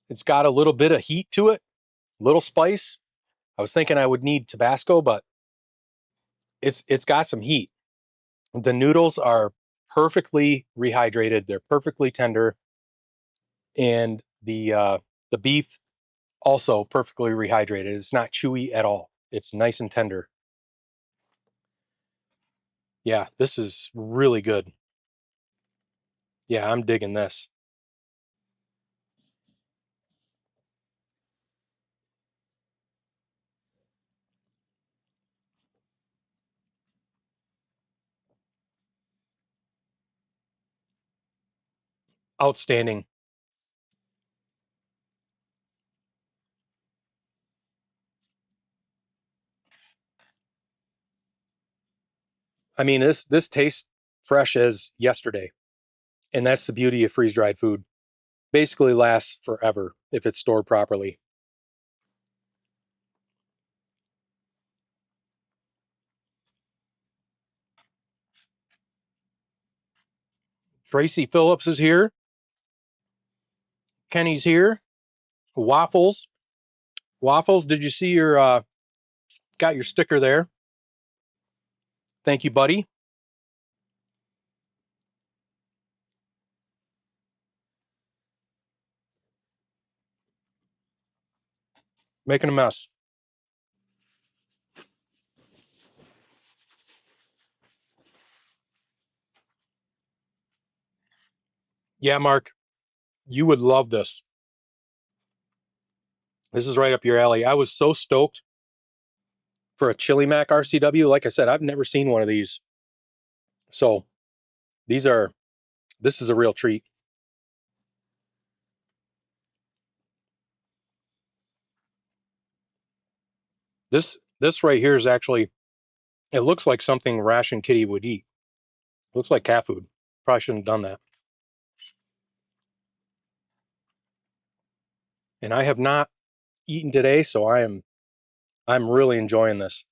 It's got a little bit of heat to it, little spice. I was thinking I would need Tabasco, but it's got some heat. The noodles are perfectly rehydrated. They're perfectly tender, and the beef also perfectly rehydrated. It's not chewy at all. It's nice and tender. Yeah, this is really good. Yeah, I'm digging this. Outstanding. I mean, this tastes fresh as yesterday, and that's the beauty of freeze dried food. Basically lasts forever if it's stored properly. Tracy Phillips is here. Kenny's here. Waffles. Waffles, did you see your got your sticker there? Thank you, buddy. Making a mess. Yeah, Mark, you would love this. This is right up your alley. I was so stoked for a Chili Mac RCW. Like I said, I've never seen one of these. So these are this is a real treat. This right here is actually it looks like something Ration Kitty would eat. It looks like cat food. Probably shouldn't have done that. And I have not eaten today, so I'm really enjoying this.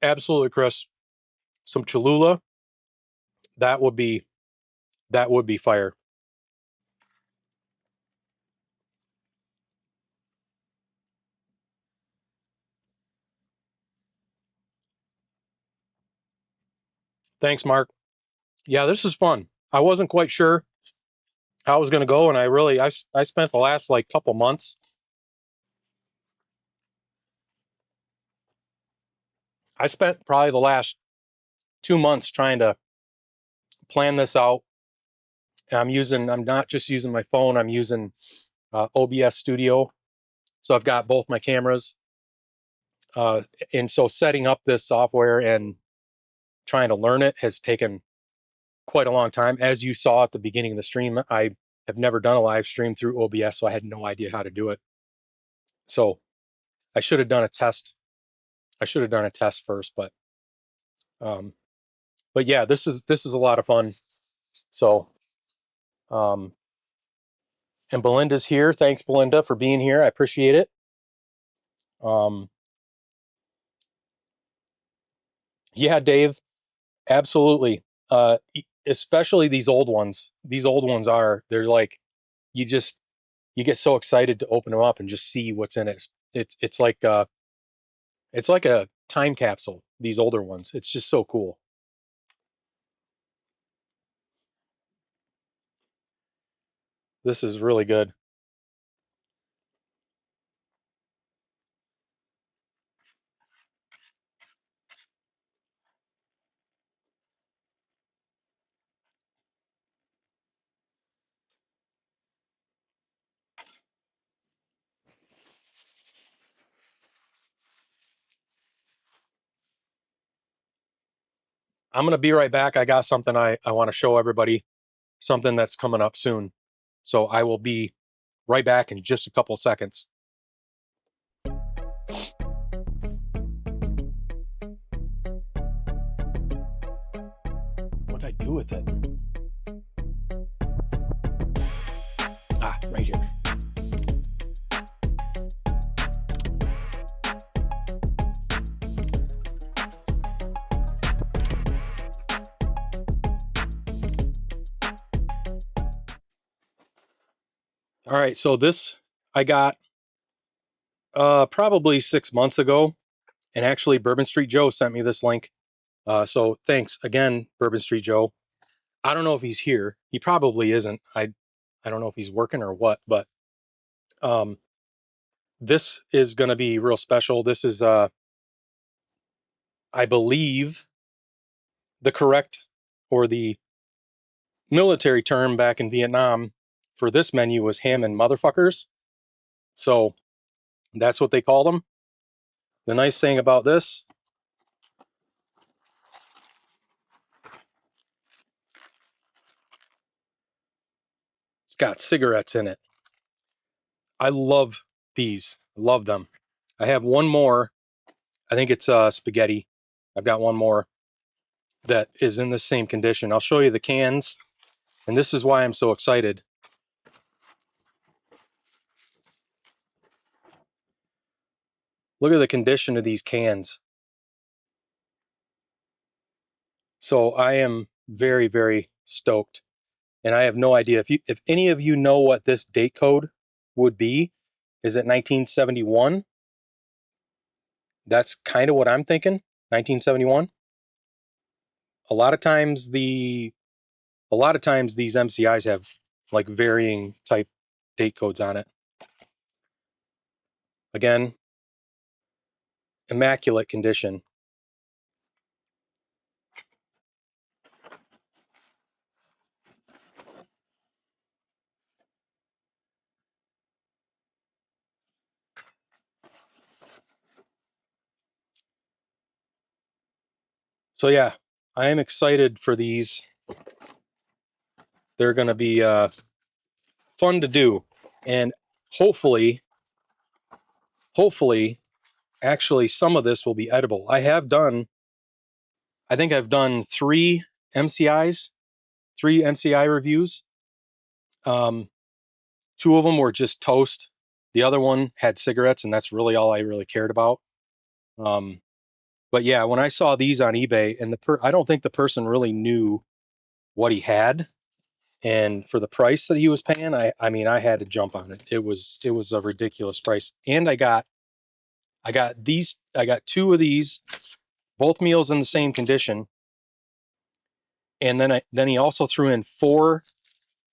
Absolutely, Chris. Some Cholula, that would be that would be fire. Thanks, Mark. Yeah, this is fun. I wasn't quite sure how it was going to go, and I spent the last like couple months. I spent probably the last 2 months trying to plan this out. I'm not just using my phone. I'm using OBS Studio So I've got both my cameras. And so setting up this software and trying to learn it has taken quite a long time. As you saw at the beginning of the stream, I have never done a live stream through OBS, so I had no idea how to do it. So I should have done a test. I should have done a test first, but yeah, this is a lot of fun. So, and Belinda's here. Thanks, Belinda, for being here. I appreciate it. Yeah, Dave, absolutely. Especially these old ones. These old ones they're like, you get so excited to open them up and just see what's in it. It's like a time capsule, these older ones. It's just so cool. This is really good. I'm going to be right back. I got something I want to show everybody, something that's coming up soon. So I will be right back in just a couple of seconds. What did I do with it? Ah, right here. All right, so this I got probably 6 months ago, and actually Bourbon Street Joe sent me this link. So thanks again, Bourbon Street Joe. I don't know if he's here. He probably isn't. I don't know if he's working or what, but this is going to be real special. This is I believe the correct or the military term back in Vietnam for this menu was ham and motherfuckers. So that's what they called them. The nice thing about this, it's got cigarettes in it. I love these. Love them. I have one more. I think it's spaghetti. I've got one more that is in the same condition. I'll show you the cans, and this is why I'm so excited. Look at the condition of these cans. So I am very, very stoked, and I have no idea if any of you know what this date code would be. Is it 1971? That's kind of what I'm thinking. 1971. A lot of times these MCIs have like varying type date codes on it. Again, immaculate condition. So yeah, I am excited for these. They're going to be fun to do, and hopefully, actually some of this will be edible. I think I've done 3 MCIs, 3 MCI reviews. 2 of them were just toast. The other one had cigarettes, and that's really all I really cared about. But yeah, when I saw these on eBay, and I don't think the person really knew what he had, and for the price that he was paying, I mean, I had to jump on it. It was a ridiculous price, and I got 2 of these, both meals in the same condition, and then he also threw in 4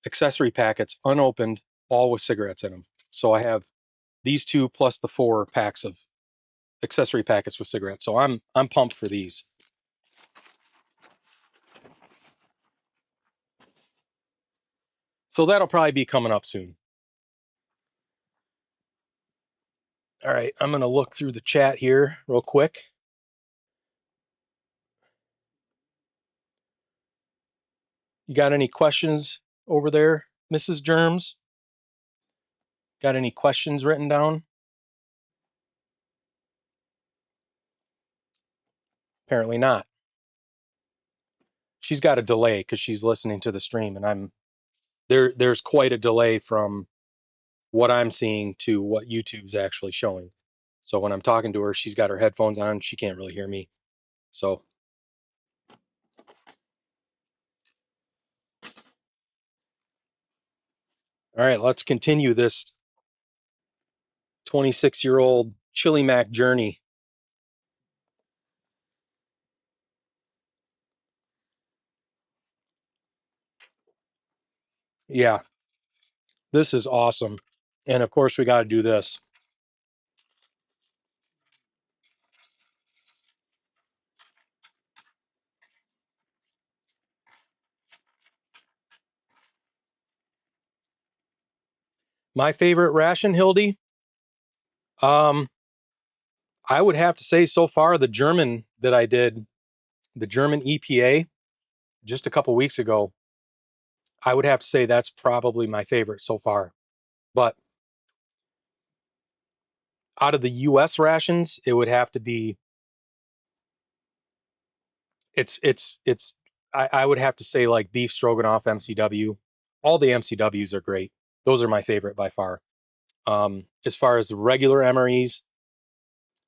accessory packets unopened, all with cigarettes in them. So I have these 2 plus the 4 packs of accessory packets with cigarettes. So I'm pumped for these. So that'll probably be coming up soon. All right, I'm going to look through the chat here real quick. You got any questions over there, Mrs. Germs? Got any questions written down? Apparently not. She's got a delay because she's listening to the stream, and there's quite a delay from what I'm seeing to what YouTube's actually showing. So when I'm talking to her, she's got her headphones on, she can't really hear me. So all right, let's continue this 26-year-old Chili Mac journey. Yeah, this is awesome. And of course, we got to do this. My favorite ration, Hildy, um, I would have to say so far the German that I did, the German EPA, just a couple weeks ago. I would have to say that's probably my favorite so far. But out of the US rations, it would have to be it's I would have to say like beef stroganoff MCW. All the MCWs are great. Those are my favorite by far. As far as the regular MREs,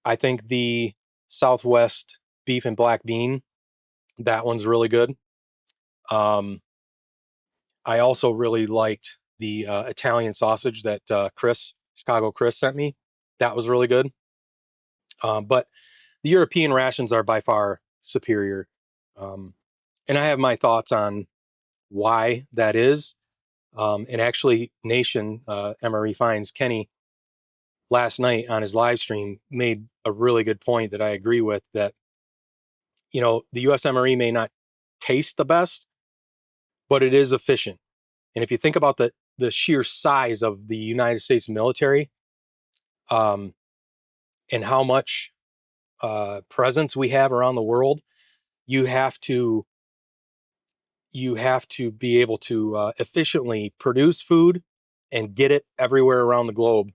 I think the Southwest beef and black bean, that one's really good. Um, I also really liked the Italian sausage that Chicago Chris sent me. That was really good. But the European rations are by far superior. Um, and I have my thoughts on why that is. And actually, Nation MRE Finds Kenny last night on his live stream made a really good point that I agree with. That the US MRE may not taste the best, but it is efficient. And if you think about the sheer size of the United States military, um, and how much presence we have around the world, you have to be able to efficiently produce food and get it everywhere around the globe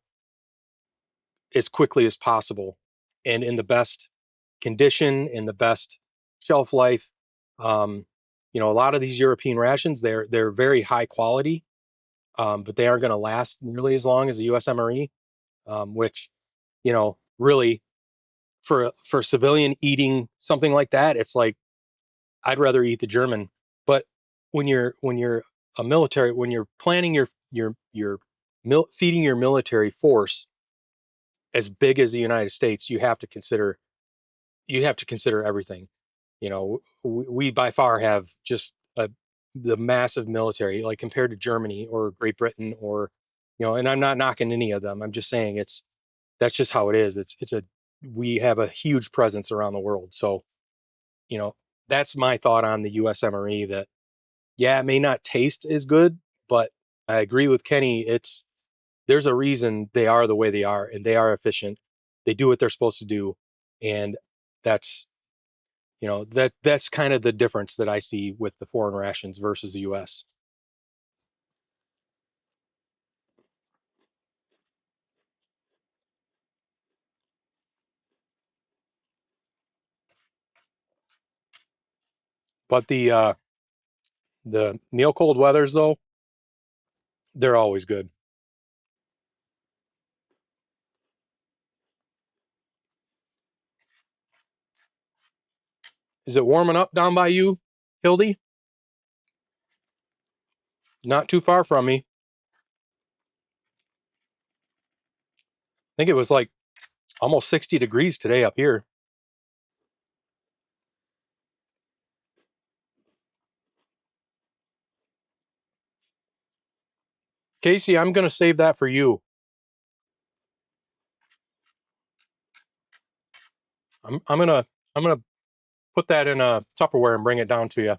as quickly as possible and in the best condition, in the best shelf life. Um, a lot of these European rations, they're very high quality, but they aren't going to last nearly as long as a USMRE, which, really for civilian eating something like that, it's like I'd rather eat the German. But when you're a military, when you're planning your feeding your military force as big as the United States, you have to consider everything. We by far have just the massive military, like compared to Germany or Great Britain or, and I'm not knocking any of them. I'm just saying that's just how it is. We have a huge presence around the world. So, you know, that's my thought on the USMRE that, yeah, it may not taste as good, but I agree with Kenny. There's a reason they are the way they are, and they are efficient. They do what they're supposed to do. And that's, that's kind of the difference that I see with the foreign rations versus the US. But the meal cold weathers though, they're always good. Is it warming up down by you, Hildy? Not too far from me. I think it was like almost 60 degrees today up here. Casey, I'm going to save that for you. I'm gonna put that in a Tupperware and bring it down to you.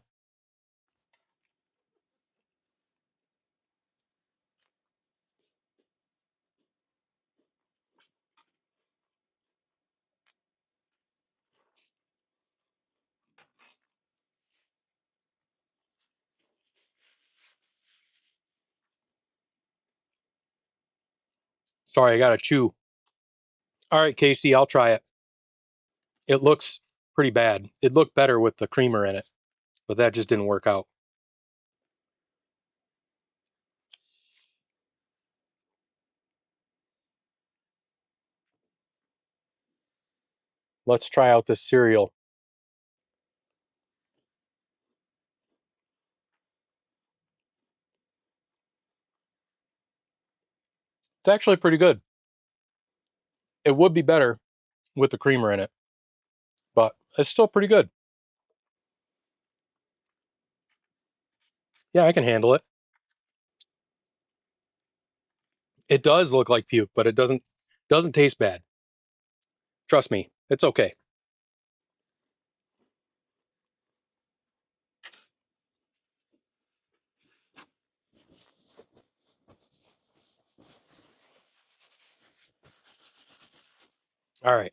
Sorry, I gotta chew. All right, Casey, I'll try it. It looks pretty bad. It looked better with the creamer in it, but that just didn't work out. Let's try out this cereal. It's actually pretty good. It would be better with the creamer in it, but it's still pretty good. Yeah, I can handle it. It does look like puke, but it doesn't taste bad. Trust me, it's okay. All right.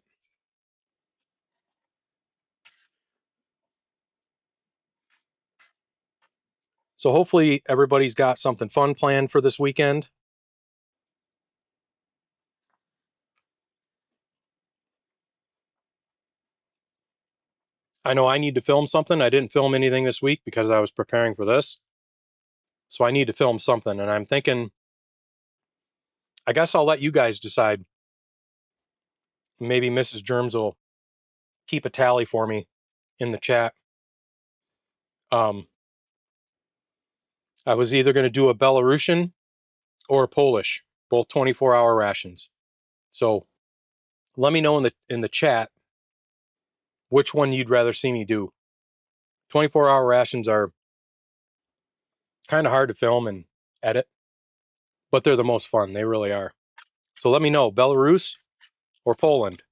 So hopefully everybody's got something fun planned for this weekend. I know I need to film something. I didn't film anything this week because I was preparing for this. So I need to film something. And I'm thinking, I guess I'll let you guys decide. Maybe Mrs. Germs will keep a tally for me in the chat. I was either going to do a Belarusian or a Polish, both 24-hour rations. So let me know in the chat which one you'd rather see me do. 24-hour rations are kind of hard to film and edit, but they're the most fun. They really are. So let me know, Belarus or Poland.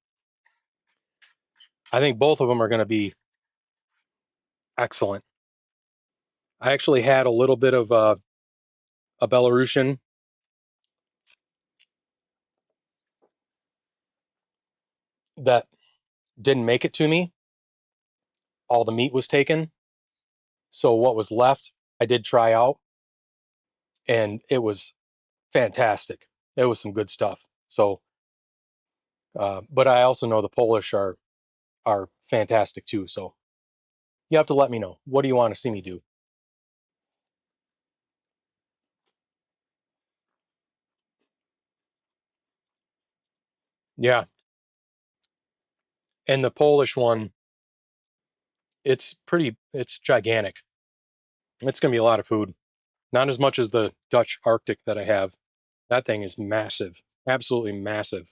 I think both of them are going to be excellent. I actually had a little bit of a Belarusian that didn't make it to me. All the meat was taken. So what was left, I did try out, and it was fantastic. It was some good stuff. So, but I also know the Polish are fantastic too. So you have to let me know. What do you want to see me do? Yeah, and the Polish one, it's gigantic. It's going to be a lot of food. Not as much as the Dutch Arctic that I have. That thing is massive, absolutely massive.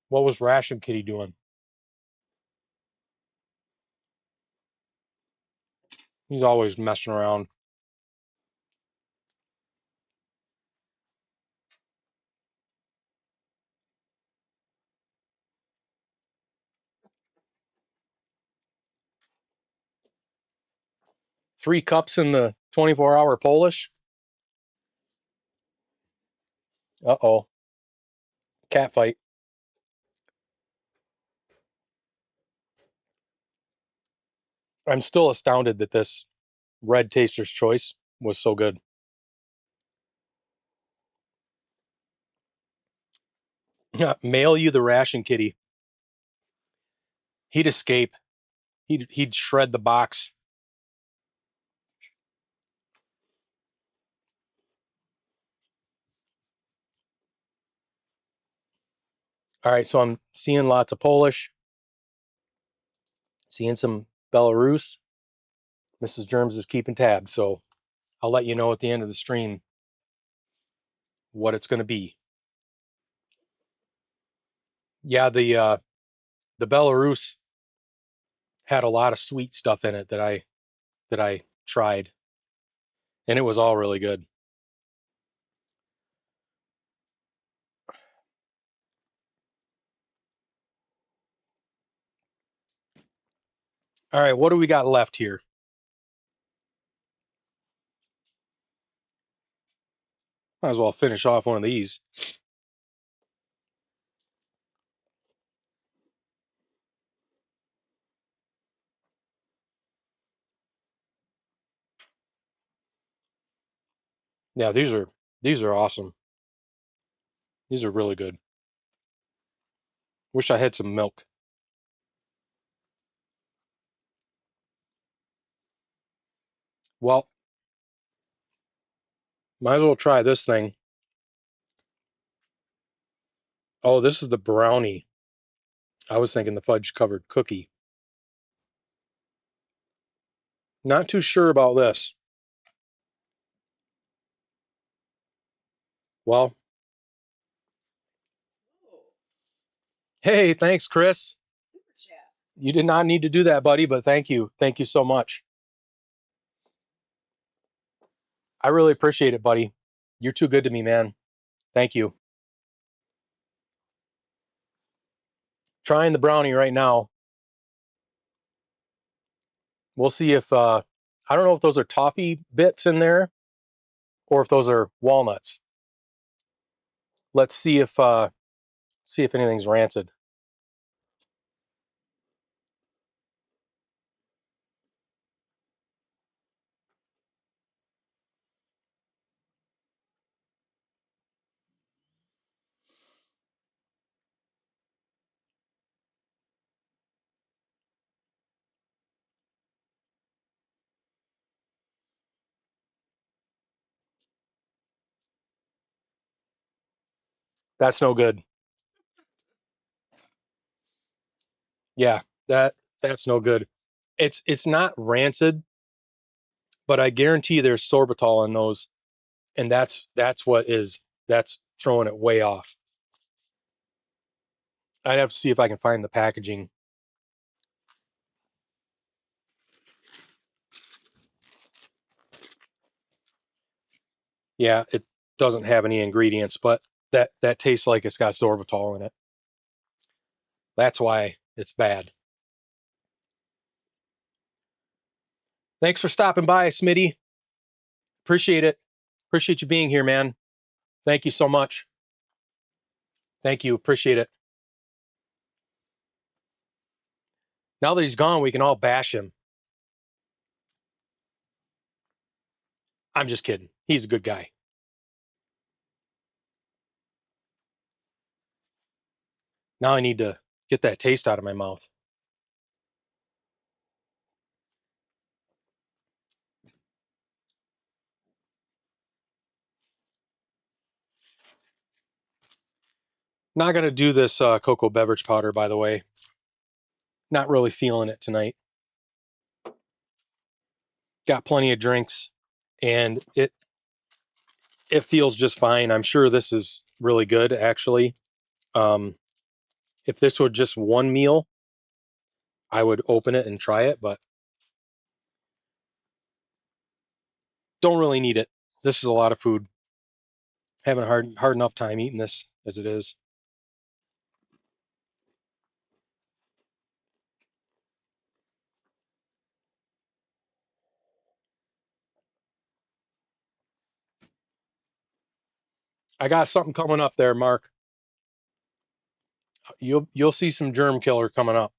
What was Ration Kitty doing? He's always messing around. Three cups in the 24-hour Polish. Uh-oh, cat fight. I'm still astounded that this red Taster's Choice was so good. Mail you the Ration Kitty. He'd escape. He'd shred the box. All right, so I'm seeing lots of Polish, seeing some Belarus. Mrs. Germs is keeping tabs, so I'll let you know at the end of the stream what it's going to be. Yeah, the Belarus had a lot of sweet stuff in it that I tried, and it was all really good. All right, what do we got left here? Might as well finish off one of these. Yeah, these are awesome. These are really good. Wish I had some milk. Well, might as well try this thing. Oh, this is the brownie. I was thinking the fudge covered cookie. Not too sure about this. Well, Oh, hey, thanks, Chris. super chat. You did not need to do that, buddy, but thank you. Thank you so much. I really appreciate it, buddy. You're too good to me, man. Thank you. Trying the brownie right now. We'll see if I don't know if those are toffee bits in there or if those are walnuts. Let's see if anything's rancid. That's no good. Yeah, that's no good. It's not rancid, but I guarantee there's sorbitol in those, and that's throwing it way off. I'd have to see if I can find the packaging. Yeah, it doesn't have any ingredients, but that tastes like it's got sorbitol in it. That's why it's bad. Thanks for stopping by, Smitty. Appreciate it. Appreciate you being here, man. Thank you so much. Thank you. Appreciate it. Now that he's gone, we can all bash him. I'm just kidding. He's a good guy. Now I need to get that taste out of my mouth. Not going to do this cocoa beverage powder, by the way. Not really feeling it tonight. Got plenty of drinks, and it feels just fine. I'm sure this is really good, actually. Um, if this were just one meal, I would open it and try it, but don't really need it. This is a lot of food. Having a hard enough time eating this as it is. I got something coming up there, Mark. You'll see some germ killer coming up.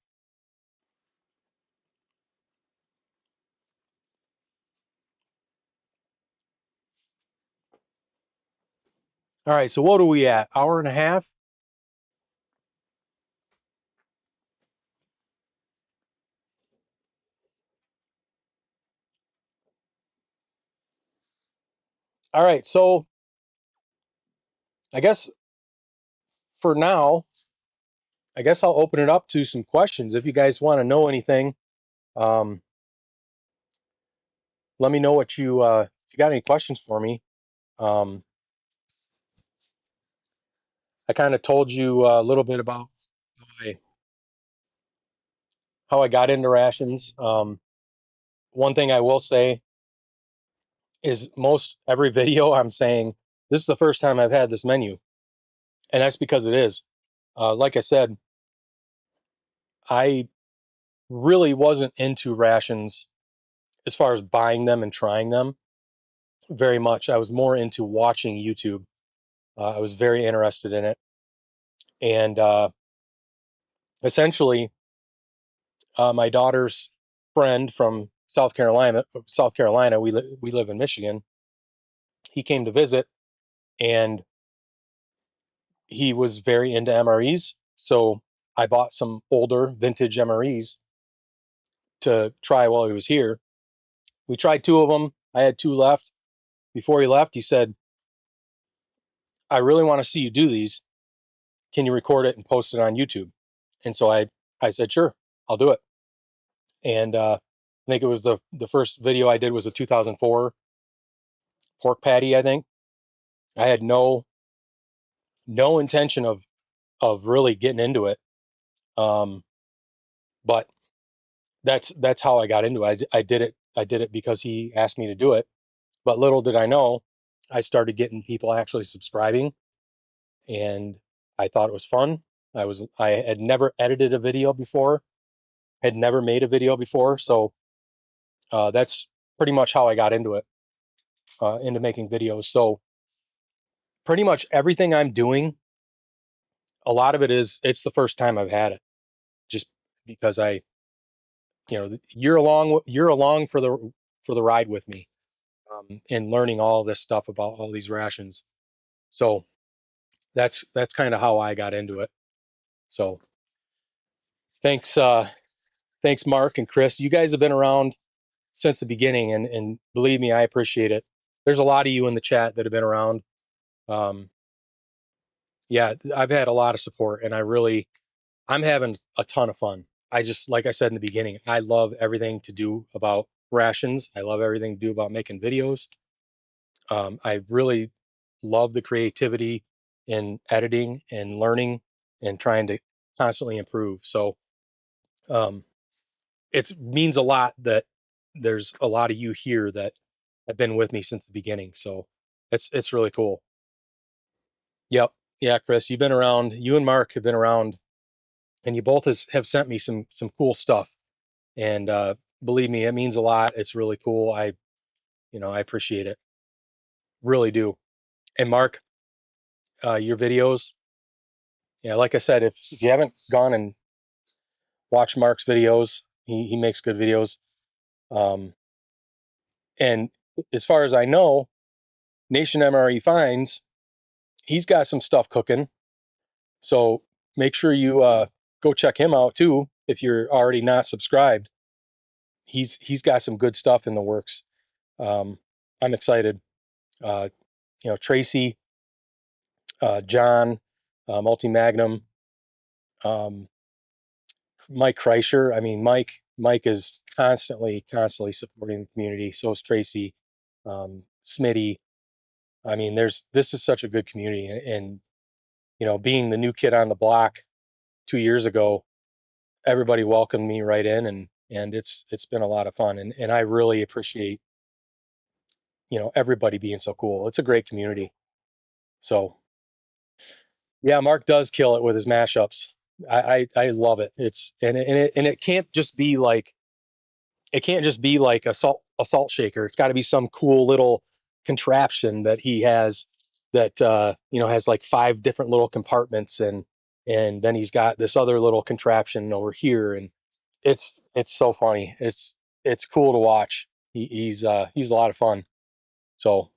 All right, so what are we at? Hour and a half? All right, so I guess for now, I guess I'll open it up to some questions. If you guys want to know anything, um, let me know what if you got any questions for me. Um, I kind of told you a little bit about my, how I got into rations. One thing I will say is most every video I'm saying this is the first time I've had this menu, and that's because it is. Like I said, I really wasn't into rations as far as buying them and trying them very much. I was more into watching YouTube. I was very interested in it, and essentially, my daughter's friend from South Carolina, we live in Michigan. he came to visit, and he was very into MREs. So I bought some older vintage MREs to try while he was here. We tried two of them. I had two left. Before he left, he said, I really want to see you do these. Can you record it and post it on YouTube? And so I said, sure, I'll do it. And I think it was the first video I did was a 2004 pork patty, I think. I had no intention of really getting into it. But that's how I got into it. I did it because he asked me to do it. But little did I know, I started getting people actually subscribing, and I thought it was fun. I had never edited a video before, had never made a video before, so that's pretty much how I got into it, into making videos. So pretty much everything I'm doing, a lot of it it's the first time I've had it, just because you're along for the ride with me, in learning all this stuff about all these rations. So that's kind of how I got into it. So thanks, thanks Mark and Chris. You guys have been around since the beginning, and believe me, I appreciate it. There's a lot of you in the chat that have been around. Um, yeah, I've had a lot of support, and I'm having a ton of fun. I just, like I said in the beginning, I love everything to do about rations. I love everything to do about making videos. I really love the creativity in editing and learning and trying to constantly improve. So um, it means a lot that there's a lot of you here that have been with me since the beginning. So it's really cool. Yep. Yeah, Chris, you've been around. You and Mark have been around, and you both have sent me some cool stuff. And believe me, it means a lot. It's really cool. I appreciate it, really do. And Mark, your videos, yeah, like I said, if you haven't gone and watched Mark's videos, he makes good videos. Um, and as far as I know, Nation MRE Finds, he's got some stuff cooking. So make sure you go check him out too if you're already not subscribed. He's got some good stuff in the works. I'm excited. Uh, Tracy, John, Multi Magnum, um, Mike Kreischer. I mean, Mike is constantly supporting the community. So is Tracy, Smitty. I mean, this is such a good community, and being the new kid on the block 2 years ago, everybody welcomed me right in, and it's been a lot of fun, and I really appreciate everybody being so cool. It's a great community. So yeah, Mark does kill it with his mashups. I love it. It can't just be like a salt shaker. It's got to be some cool little contraption that he has that has like 5 different little compartments, and then he's got this other little contraption over here, and it's so funny. It's cool to watch. He's a lot of fun. So,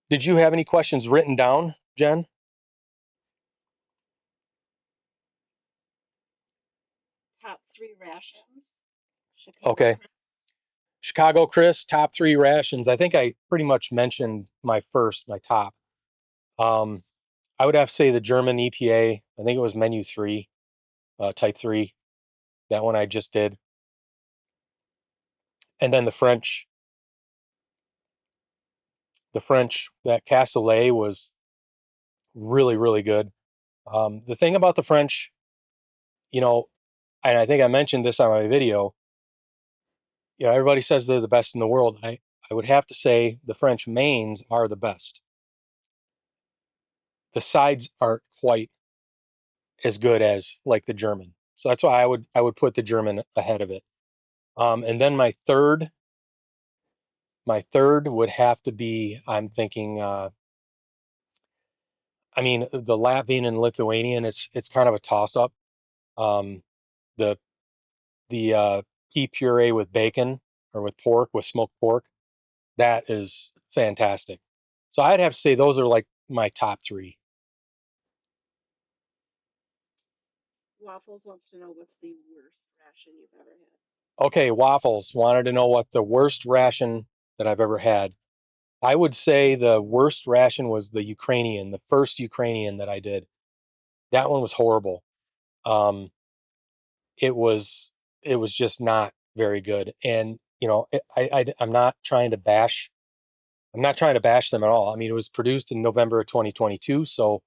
did you have any questions written down, Jen? Top three rations. Chicago Okay. Chris. Chicago Chris, top 3 rations. I think I pretty much mentioned my top. Um, I would have to say the German EPA. I think it was menu 3, type 3. That one I just did. And then the French, that cassoulet was really, really good. The thing about the French, you know, and I think I mentioned this on my video, everybody says they're the best in the world. I would have to say the French mains are the best. The sides aren't quite as good as like the German. So that's why I would put the German ahead of it. And then my third would have to be, I'm thinking, I mean, the Latvian and Lithuanian. It's kind of a toss up. Um, the the pea puree with bacon or with pork, with smoked pork. That is fantastic. So I'd have to say those are like my top three. Waffles wants to know what's the worst ration you've ever had. Okay, Waffles wanted to know what the worst ration that I've ever had. I would say the worst ration was the Ukrainian, the first Ukrainian that I did. That one was horrible. Um, it was it was just not very good. And I'm not trying to bash. I'm not trying to bash them at all. I mean, it was produced in November of 2022, so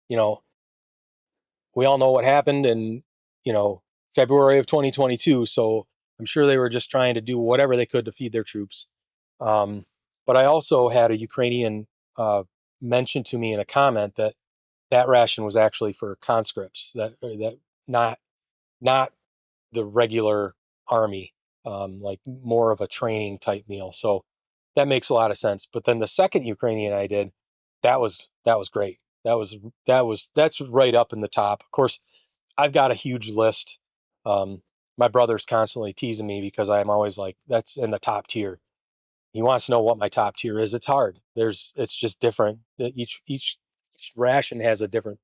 you know we all know what happened in you know February of 2022. So I'm sure they were just trying to do whatever they could to feed their troops. Um, but I also had a Ukrainian mention to me in a comment that that ration was actually for conscripts, that not not the regular army, like more of a training type meal. So that makes a lot of sense. But then the second Ukrainian I did, that was great. That's right up in the top. Of course, I've got a huge list. Um, my brother's constantly teasing me because I'm always like, that's in the top tier. He wants to know what my top tier is. It's hard. It's just different. Each ration has a different.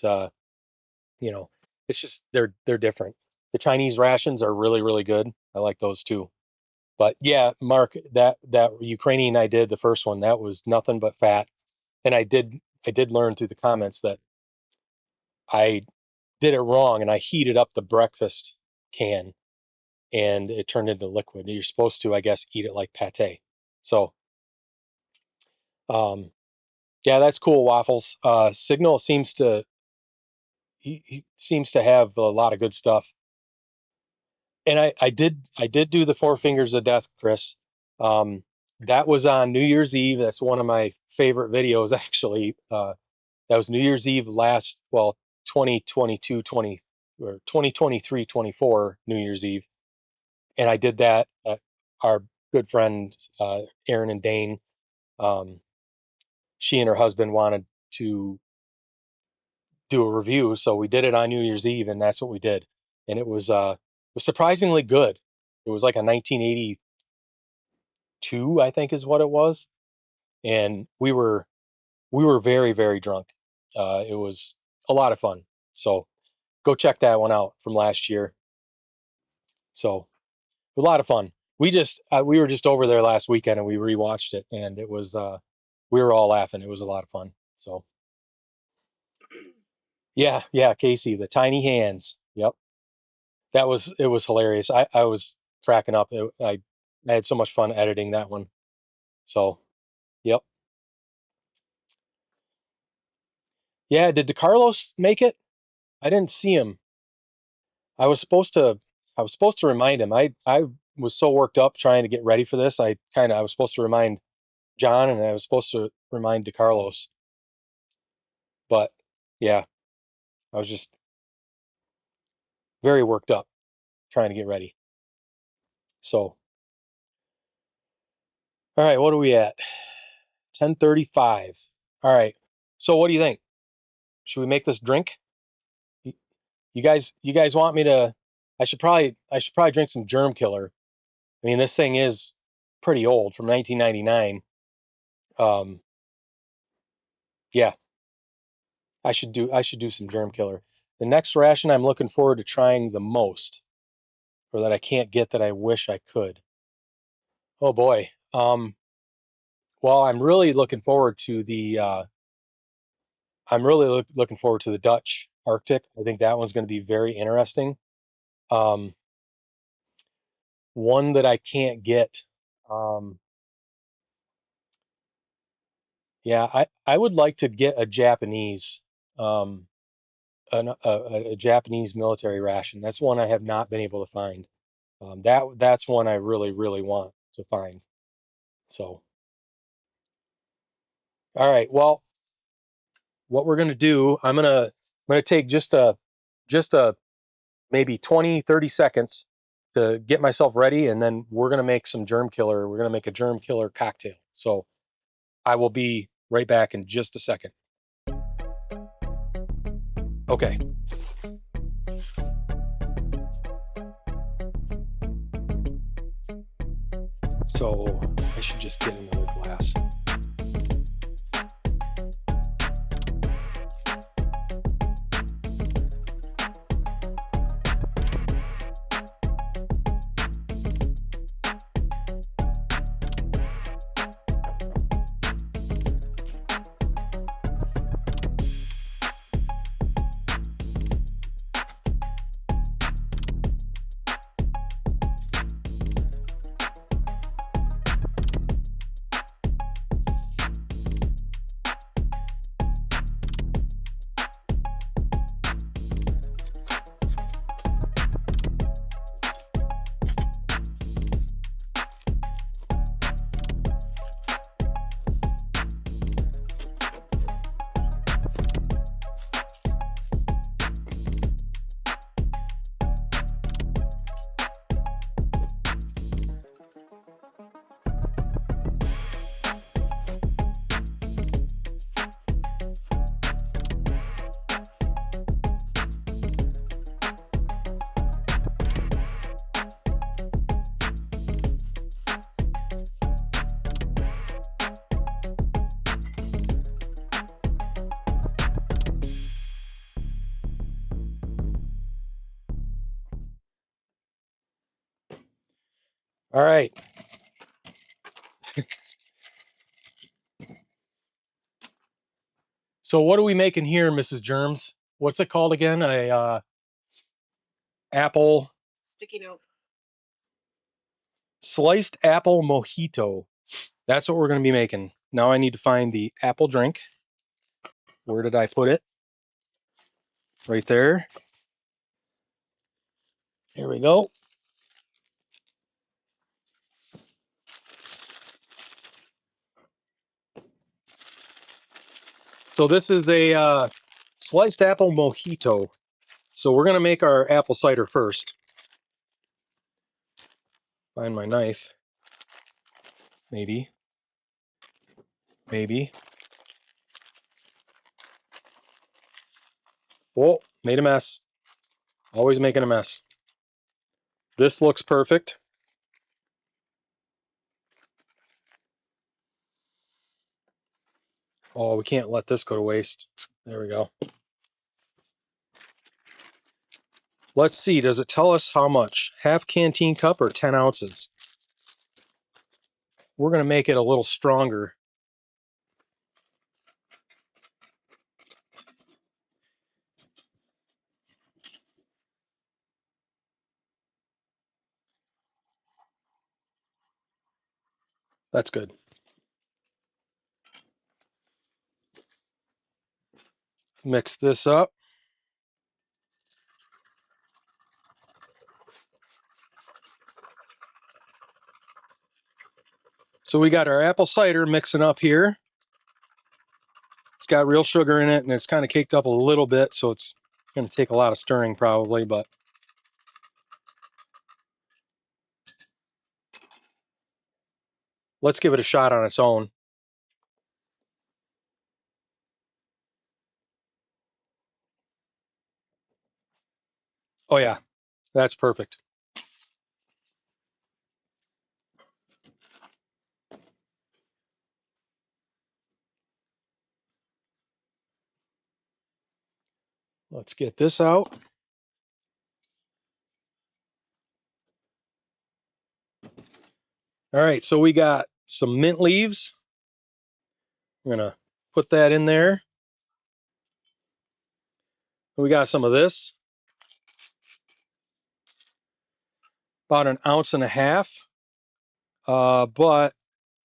You know, it's just they're different. The Chinese rations are really really good. I like those too. But yeah, Mark, that Ukrainian I did the first one, that was nothing but fat. And I did learn through the comments that I did it wrong and I heated up the breakfast can and it turned into liquid. You're supposed to, I guess, eat it like pate. So, um, yeah, that's cool, Waffles. Signal seems to he seems to have a lot of good stuff. And I did do the Four Fingers of Death, Chris. That was on New Year's Eve. That's one of my favorite videos, actually. That was New Year's Eve last, well, 2022, 20 or 2023, 24 New Year's Eve, and I did that. Our good friend Aaron and Dane, um, she and her husband wanted to do a review, so we did it on New Year's Eve, and that's what we did. And it was surprisingly good. It was like a 1982, I think, is what it was, and we were very very drunk. It was a lot of fun. So go check that one out from last year. So a lot of fun. We were just over there last weekend and we rewatched it, and it was we were all laughing. It was a lot of fun. So yeah, yeah, Casey, the tiny hands. Yep. It was hilarious. I was cracking up. I had so much fun editing that one. So, yep. Yeah, did DeCarlos make it? I didn't see him. I was supposed to I was supposed to remind him. I was so worked up trying to get ready for this. I was supposed to remind John and I was supposed to remind DeCarlos. But yeah, I was just very worked up trying to get ready. So, all right, what are we at? 10:35. All right. So what do you think? Should we make this drink? You guys want me to I should probably drink some Germ Killer. I mean, this thing is pretty old from 1999. Um, yeah, I should do some Germ Killer. The next ration I'm looking forward to trying the most, or that I can't get that I wish I could. Oh boy. Well, I'm really looking forward to the Dutch Arctic. I think that one's going to be very interesting. Um, one that I can't get. Um, yeah, I would like to get a Japanese, um, a Japanese military ration. That's one I have not been able to find. That's one I really really want to find. So, all right. Well, what we're gonna do, I'm gonna take just a maybe 20, 30 seconds to get myself ready, and then we're going to make some germ killer. We're going to make a germ killer cocktail. So I will be right back in just a second. Okay. So I should just get another glass. All right. So what are we making here, Mrs. Germs? What's it called again? A apple Sticky note. sliced apple mojito. That's what we're going to be making. Now I need to find the apple drink. Where did I put it? Right there. Here we go. So this is a sliced apple mojito. So we're going to make our apple cider first. Find my knife. Maybe. Oh, made a mess. Always making a mess. This looks perfect. Oh, we can't let this go to waste. There we go. Let's see, does it tell us how much? Half canteen cup or 10 ounces? We're going to make it a little stronger. That's good. Let's mix this up. So we got our apple cider mixing up here. It's got real sugar in it, and it's kind of caked up a little bit, so it's going to take a lot of stirring probably, but let's give it a shot on its own. Oh yeah, that's perfect. Let's get this out. All right, so we got some mint leaves. We're going to put that in there. We got some of this. About an ounce and a half. But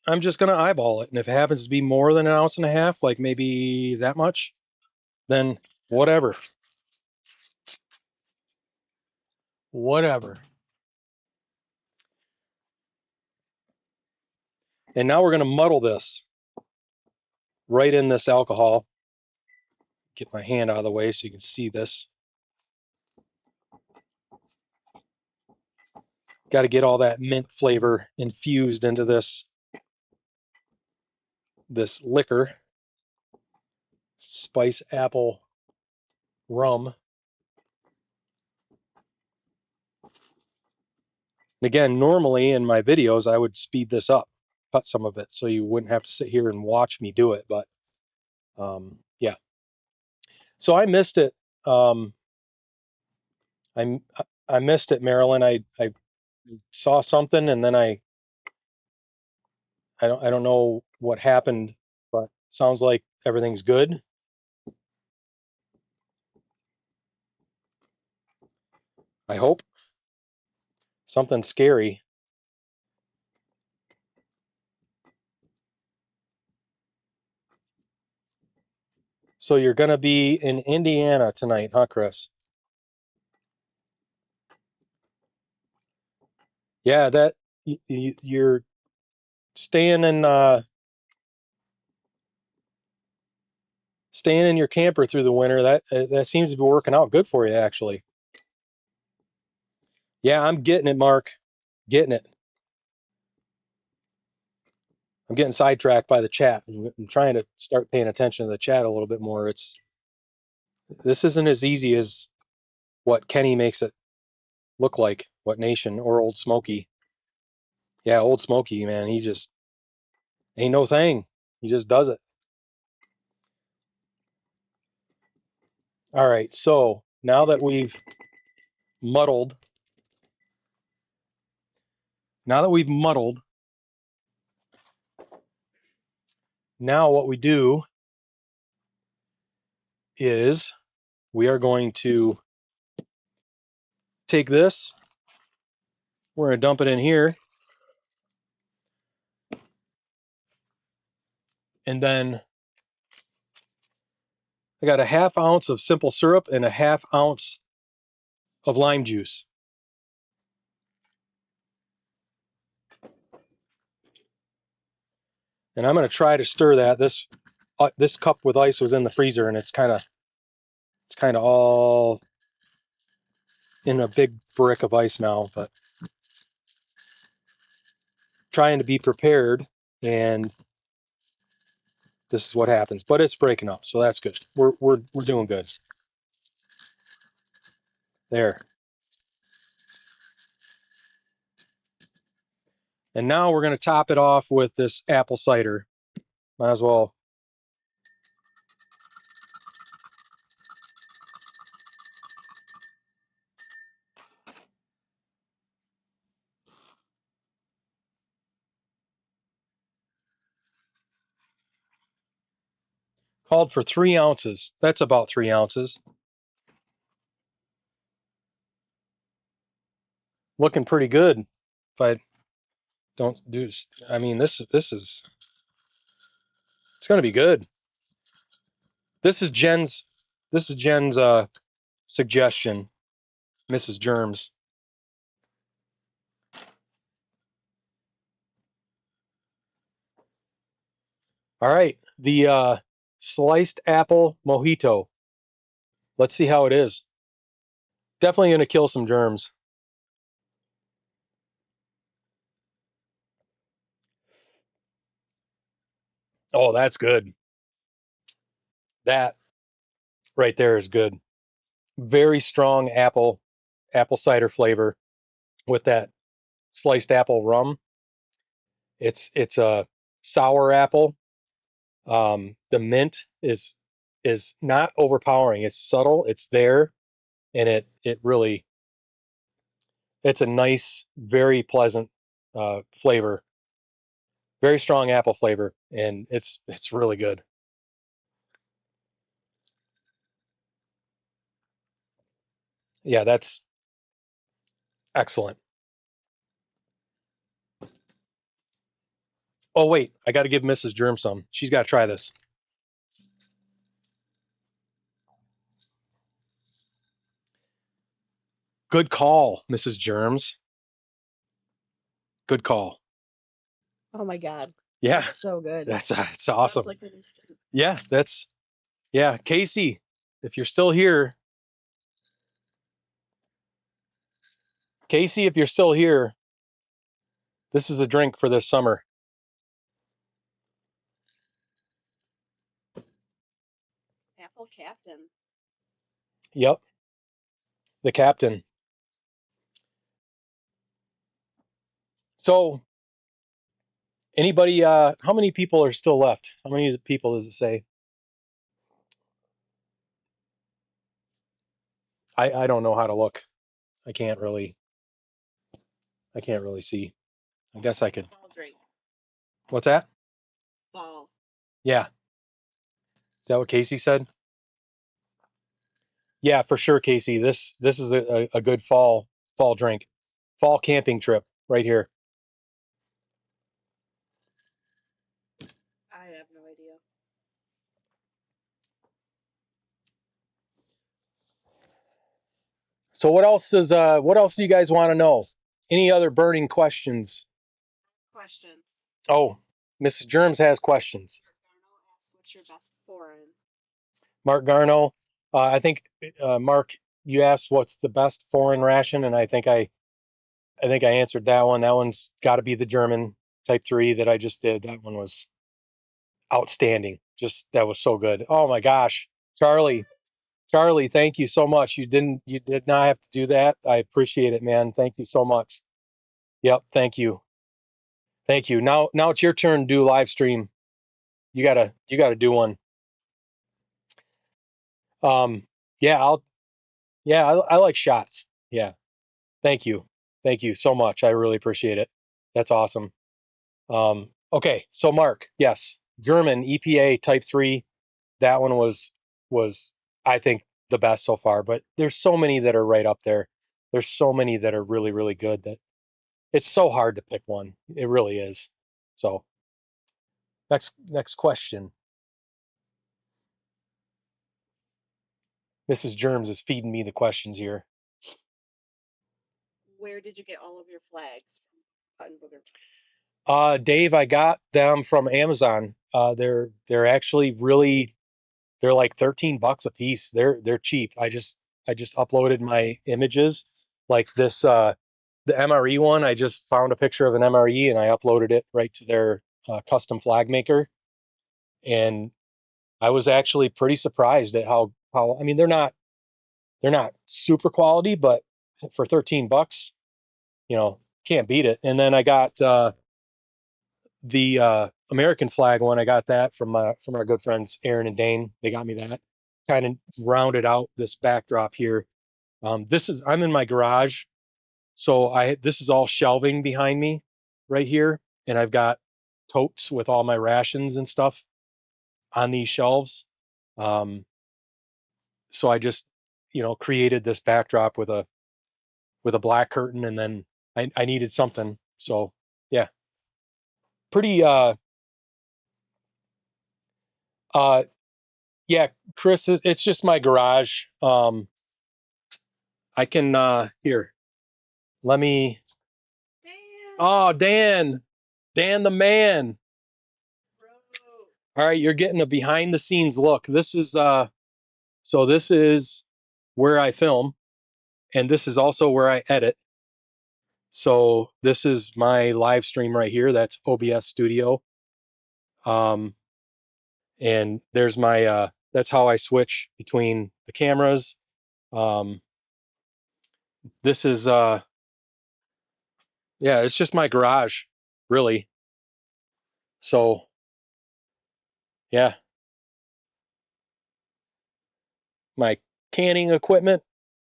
I'm just going to eyeball it. And if it happens to be more than an ounce and a half, like maybe that much, then whatever. Whatever. And now we're going to muddle this right in this alcohol. Get my hand out of the way so you can see this. Got to get all that mint flavor infused into this liquor. Spice apple rum. And again, normally in my videos, I would speed this up, cut some of it, so you wouldn't have to sit here and watch me do it. But yeah, so I missed it. I I missed it, Marilyn. I saw something, and then I don't know what happened, but sounds like everything's good. I hope. Something scary. So you're going to be in Indiana tonight, huh, Chris? Yeah, that you're staying in your camper through the winter. That seems to be working out good for you, actually. Yeah, I'm getting it, Mark. Getting it. I'm getting sidetracked by the chat. I'm trying to start paying attention to the chat a little bit more. This isn't as easy as what Kenny makes it look like. What Nation or Old Smoky? Yeah, Old Smoky, man. He just ain't no thing. He just does it. All right. So now that we've muddled, now what we do is we are going to take this. We're going to dump it in here. And then I got a ½ ounce of simple syrup and a ½ ounce of lime juice. And I'm going to try to stir that. This cup with ice was in the freezer, and it's kind of all in a big brick of ice now, but trying to be prepared, and this is what happens. But it's breaking up, so that's good. We're doing good. There. And now we're going to top it off with this apple cider. Might as well. Called for 3 ounces. That's about 3 ounces. Looking pretty good. If I don't do, I mean, this is, it's going to be good. This is Jen's suggestion, Mrs. Germs. All right, the sliced apple mojito. Let's see how it is. Definitely going to kill some germs. Oh, that's good. That right there is good. Very strong apple cider flavor with that sliced apple rum. It's a sour apple. The mint is not overpowering. It's subtle. It's there, and it really, it's a nice, very pleasant flavor. Very strong apple flavor, and it's really good. Yeah, that's excellent. Oh wait, I got to give Mrs. Germ some. She's got to try this. Good call, Mrs. Germs. Good call. Oh my God. Yeah, That's so good. that's awesome. Sounds like Yeah, Casey, if you're still here, this is a drink for this summer. Apple Captain. Yep, the captain. So anybody, how many people are still left? How many people does it say? I don't know how to look. I can't really see. I guess I could. Fall drink. What's that? Fall. Yeah. Is that what Casey said? Yeah, for sure, Casey. This is a good fall drink. Fall camping trip right here. I have no idea. So what else do you guys want to know? Any other burning questions? Questions. Oh, Mrs. Germs has questions. Garno asks, "What's your best foreign?" Mark Garno, I think Mark, you asked what's the best foreign ration, and I think I answered that one. That one's got to be the German Type 3 that I just did. That one was outstanding. Just that was so good. Oh my gosh, Charlie, thank you so much. You did not have to do that. I appreciate it, man. Thank you so much. Yep, thank you. Now it's your turn to do live stream. You gotta do one. Um, yeah, I like shots. Yeah, thank you. Thank you so much. I really appreciate it. That's awesome. Okay, so Mark, yes, German EPA Type 3. That one was I think the best so far, but there's so many that are right up there. There's so many that are really, really good that it's so hard to pick one. It really is. So next question. Mrs. Germs is feeding me the questions here. Where did you get all of your flags from? Button booger. Dave, I got them from Amazon. They're actually really they're like $13 a piece. They're cheap. I just uploaded my images like this the MRE one. I just found a picture of an MRE and I uploaded it right to their custom flag maker. And I was actually pretty surprised at how I mean they're not super quality, but for $13, can't beat it. And then I got the American flag one. I got that from our good friends Aaron and Dane. They got me that. Kind of rounded out this backdrop here. I'm in my garage, so this is all shelving behind me right here, and I've got totes with all my rations and stuff on these shelves. So I just created this backdrop with a black curtain, and then I needed something. So yeah, pretty uh yeah, Chris, it's just my garage. I can here. Let me. Dan. Oh, Dan the man. Bro. All right, you're getting a behind the scenes look. This is this is where I film, and this is also where I edit. So this is my live stream right here. That's OBS Studio. Um, and there's my that's how I switch between the cameras. Um, this is yeah, it's just my garage, really. So yeah, my canning equipment,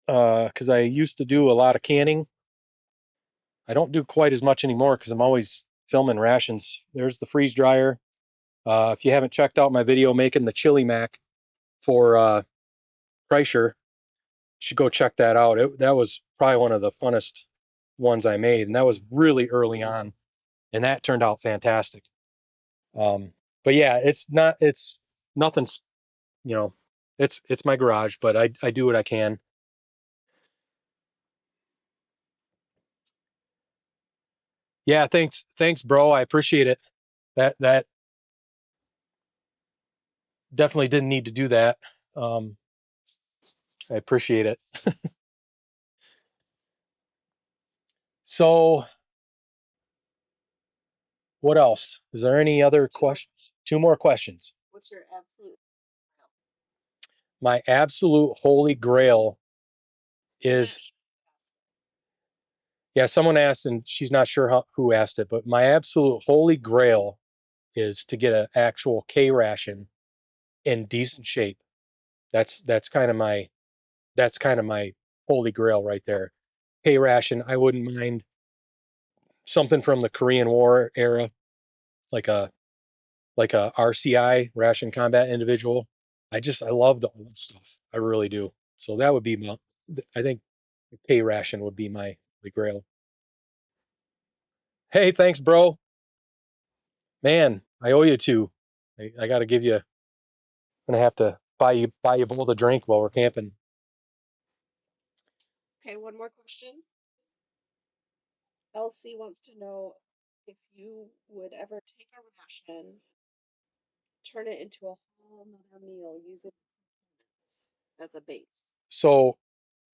because I used to do a lot of canning. I don't do quite as much anymore because I'm always filming rations. There's the freeze dryer. If you haven't checked out my video making the chili mac for Kreischer, you should go check that out. That was probably one of the funnest ones I made, and that was really early on, and that turned out fantastic. But yeah, it's nothing's, it's my garage, but I do what I can. Yeah, thanks, bro. I appreciate it. That definitely didn't need to do that. Um, I appreciate it. So, what else? Is there any other questions? Two more questions. What's your absolute? My absolute holy grail is Yeah, someone asked, and she's not sure who asked it, but my absolute holy grail is to get an actual K ration in decent shape. That's kind of my holy grail right there. K ration. I wouldn't mind something from the Korean War era, like a RCI, ration combat individual. I love the old stuff. I really do. So that would be I think the K ration would be my the grail. Hey, thanks, bro. Man, I owe you two. I got to give you. I'm gonna have to buy you both a drink while we're camping. Okay, one more question. Elsie wants to know if you would ever take a ration, turn it into a whole nother meal using this as a base. So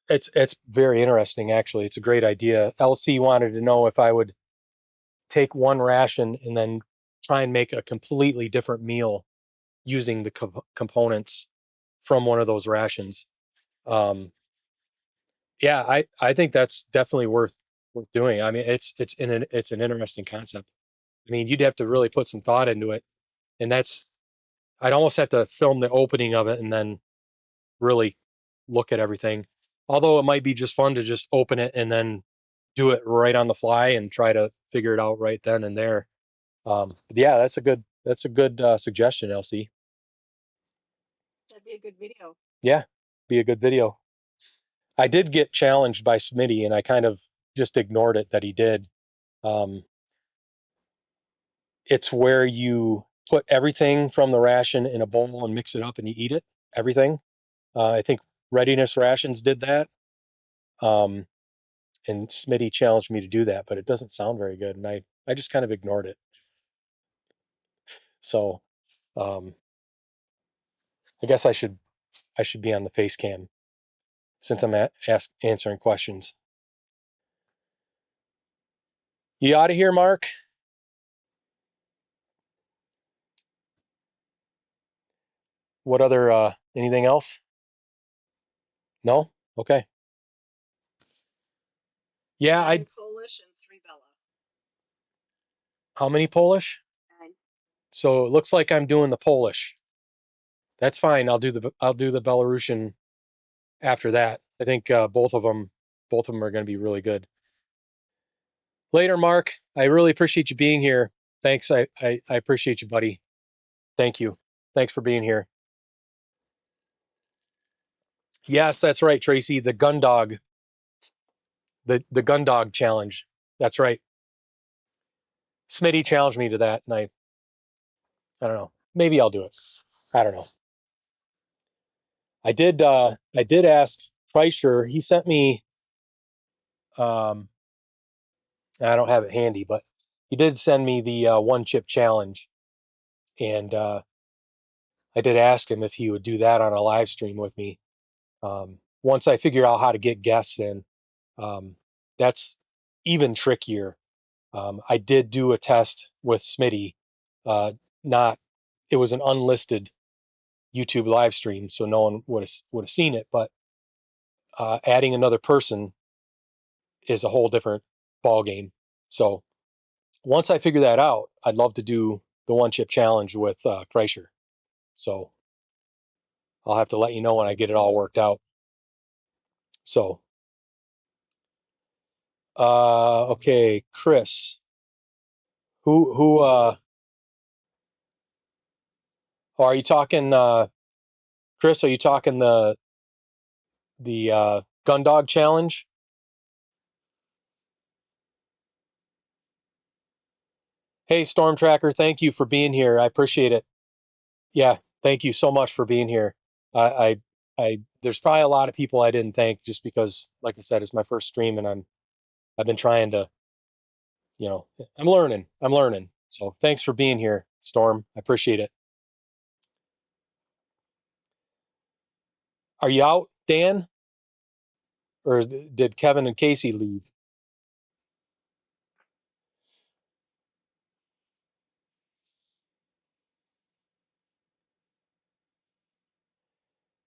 it's very interesting actually. It's a great idea. LC wanted to know if I would take one ration and then try and make a completely different meal using the components from one of those rations. Um, yeah, I think that's definitely worth doing. I mean, it's an interesting concept. I mean, you'd have to really put some thought into it, and I'd almost have to film the opening of it and then really look at everything. Although it might be just fun to just open it and then do it right on the fly and try to figure it out right then and there. But yeah, that's a good suggestion, LC. That'd be a good video. Yeah, be a good video. I did get challenged by Smitty, and I kind of just ignored it that he did. Um, it's where you put everything from the ration in a bowl and mix it up and you eat it. Everything. I think Readiness Rations did that. Um, and Smitty challenged me to do that, but it doesn't sound very good, and I just kind of ignored it. So um, I guess I should be on the face cam since I'm answering questions. You out of here, Mark? What other anything else? No? Okay. Yeah, I Nine Polish and three Bella. how many Polish? Nine. So it looks like I'm doing the Polish. That's fine. I'll do the Belarusian after that. I think both of them are going to be really good. Later, Mark. I really appreciate you being here. Thanks. I appreciate you, buddy. Thank you. Thanks for being here. Yes, that's right, Tracy. The gun dog, the gun dog challenge. That's right. Smitty challenged me to that, and I don't know. Maybe I'll do it. I don't know. I did ask Kreischer. He sent me. Um, I don't have it handy, but he did send me the one chip challenge, and I did ask him if he would do that on a live stream with me. Once I figure out how to get guests in, um, that's even trickier. I did do a test with Smitty. Uh, not, it was an unlisted YouTube live stream, so no one would have seen it. But adding another person is a whole different ball game. So once I figure that out, I'd love to do the one chip challenge with Kreischer. So I'll have to let you know when I get it all worked out. So okay, Chris, who are you talking? Chris, are you talking the gun dog challenge? Hey, Storm Tracker, thank you for being here. I appreciate it. Yeah, thank you so much for being here. I, there's probably a lot of people I didn't thank just because, like I said, it's my first stream and I've been trying to, you know, I'm learning. I'm learning. So thanks for being here, Storm. I appreciate it. Are you out, Dan, or did Kevin and Casey leave?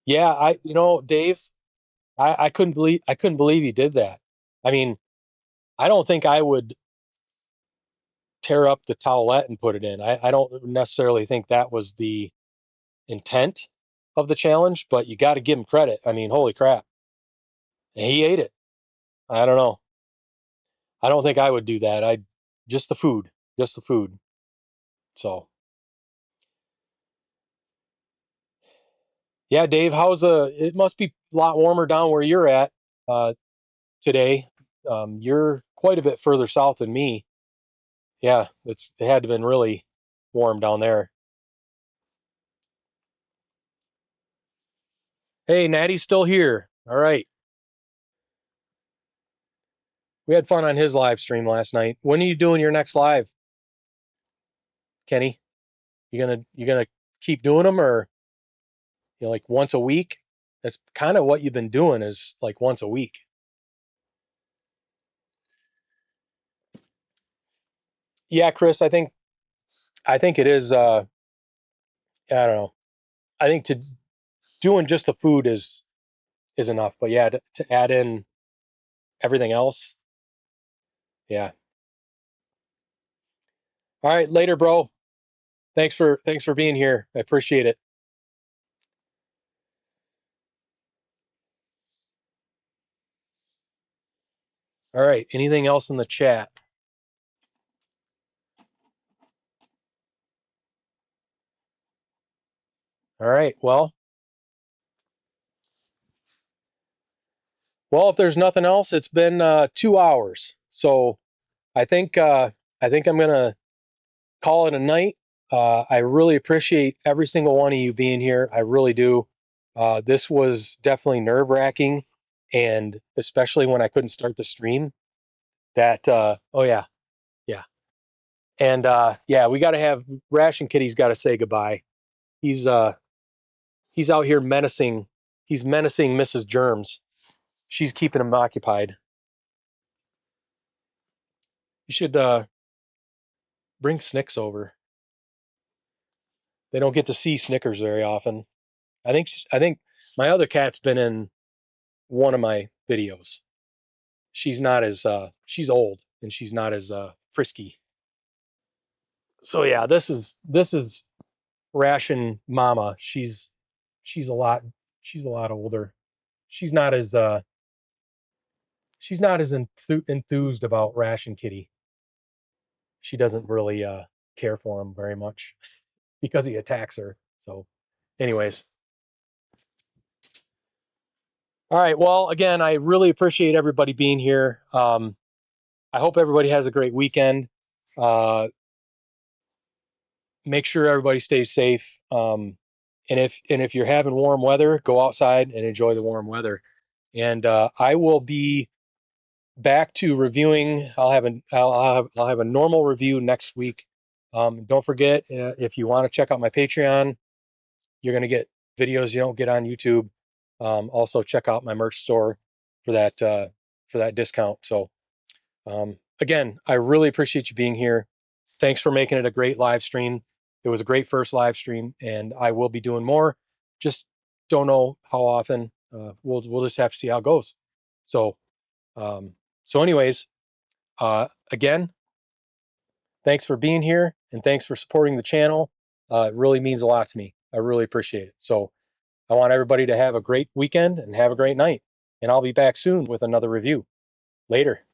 Yeah, Dave, I couldn't believe he did that. I mean, I don't think I would tear up the towelette and put it in. I don't necessarily think that was the intent of the challenge, but you got to give him credit. I mean, holy crap. And he ate it. I don't know. I don't think I would do that. Just the food, just the food. So, yeah, Dave, it must be a lot warmer down where you're at uh, today. You're quite a bit further south than me. Yeah, it had to have been really warm down there. Hey, Natty's still here. All right. We had fun on his live stream last night. When are you doing your next live, Kenny? You gonna keep doing them, or like once a week? That's kind of what you've been doing, is like once a week. Yeah, Chris, I think it is. I don't know. I think to doing just the food is enough. But yeah, to add in everything else, yeah. All right, later, bro. Thanks for being here. I appreciate it. All right. Anything else in the chat? All right. Well, if there's nothing else, it's been 2 hours. So I think I'm gonna call it a night. I really appreciate every single one of you being here. I really do. This was definitely nerve-wracking, and especially when I couldn't start the stream. Oh yeah, yeah, and yeah, we got to have Ration Kitty's got to say goodbye. He's uh he's out here menacing. He's menacing Mrs. Germs. She's keeping him occupied. You should bring Snicks over. They don't get to see Snickers very often. I think my other cat's been in one of my videos. She's old and she's not as frisky. So yeah, this is Ration Mama. She's a lot she's a lot older. She's not as enthused about Ration Kitty. She doesn't really care for him very much because he attacks her. So anyways, all right. Well, again, I really appreciate everybody being here. I hope everybody has a great weekend. Uh, Make sure everybody stays safe. And if you're having warm weather, go outside and enjoy the warm weather. And I will be back to reviewing. I'll have a normal review next week. Don't forget, if you want to check out my Patreon, you're going to get videos you don't get on YouTube. Also, check out my merch store for that discount. So again, I really appreciate you being here. Thanks for making it a great live stream. It was a great first live stream, and I will be doing more. Just don't know how often. We'll just have to see how it goes. So anyways, again, thanks for being here, and thanks for supporting the channel. It really means a lot to me. I really appreciate it. So I want everybody to have a great weekend and have a great night. And I'll be back soon with another review. Later.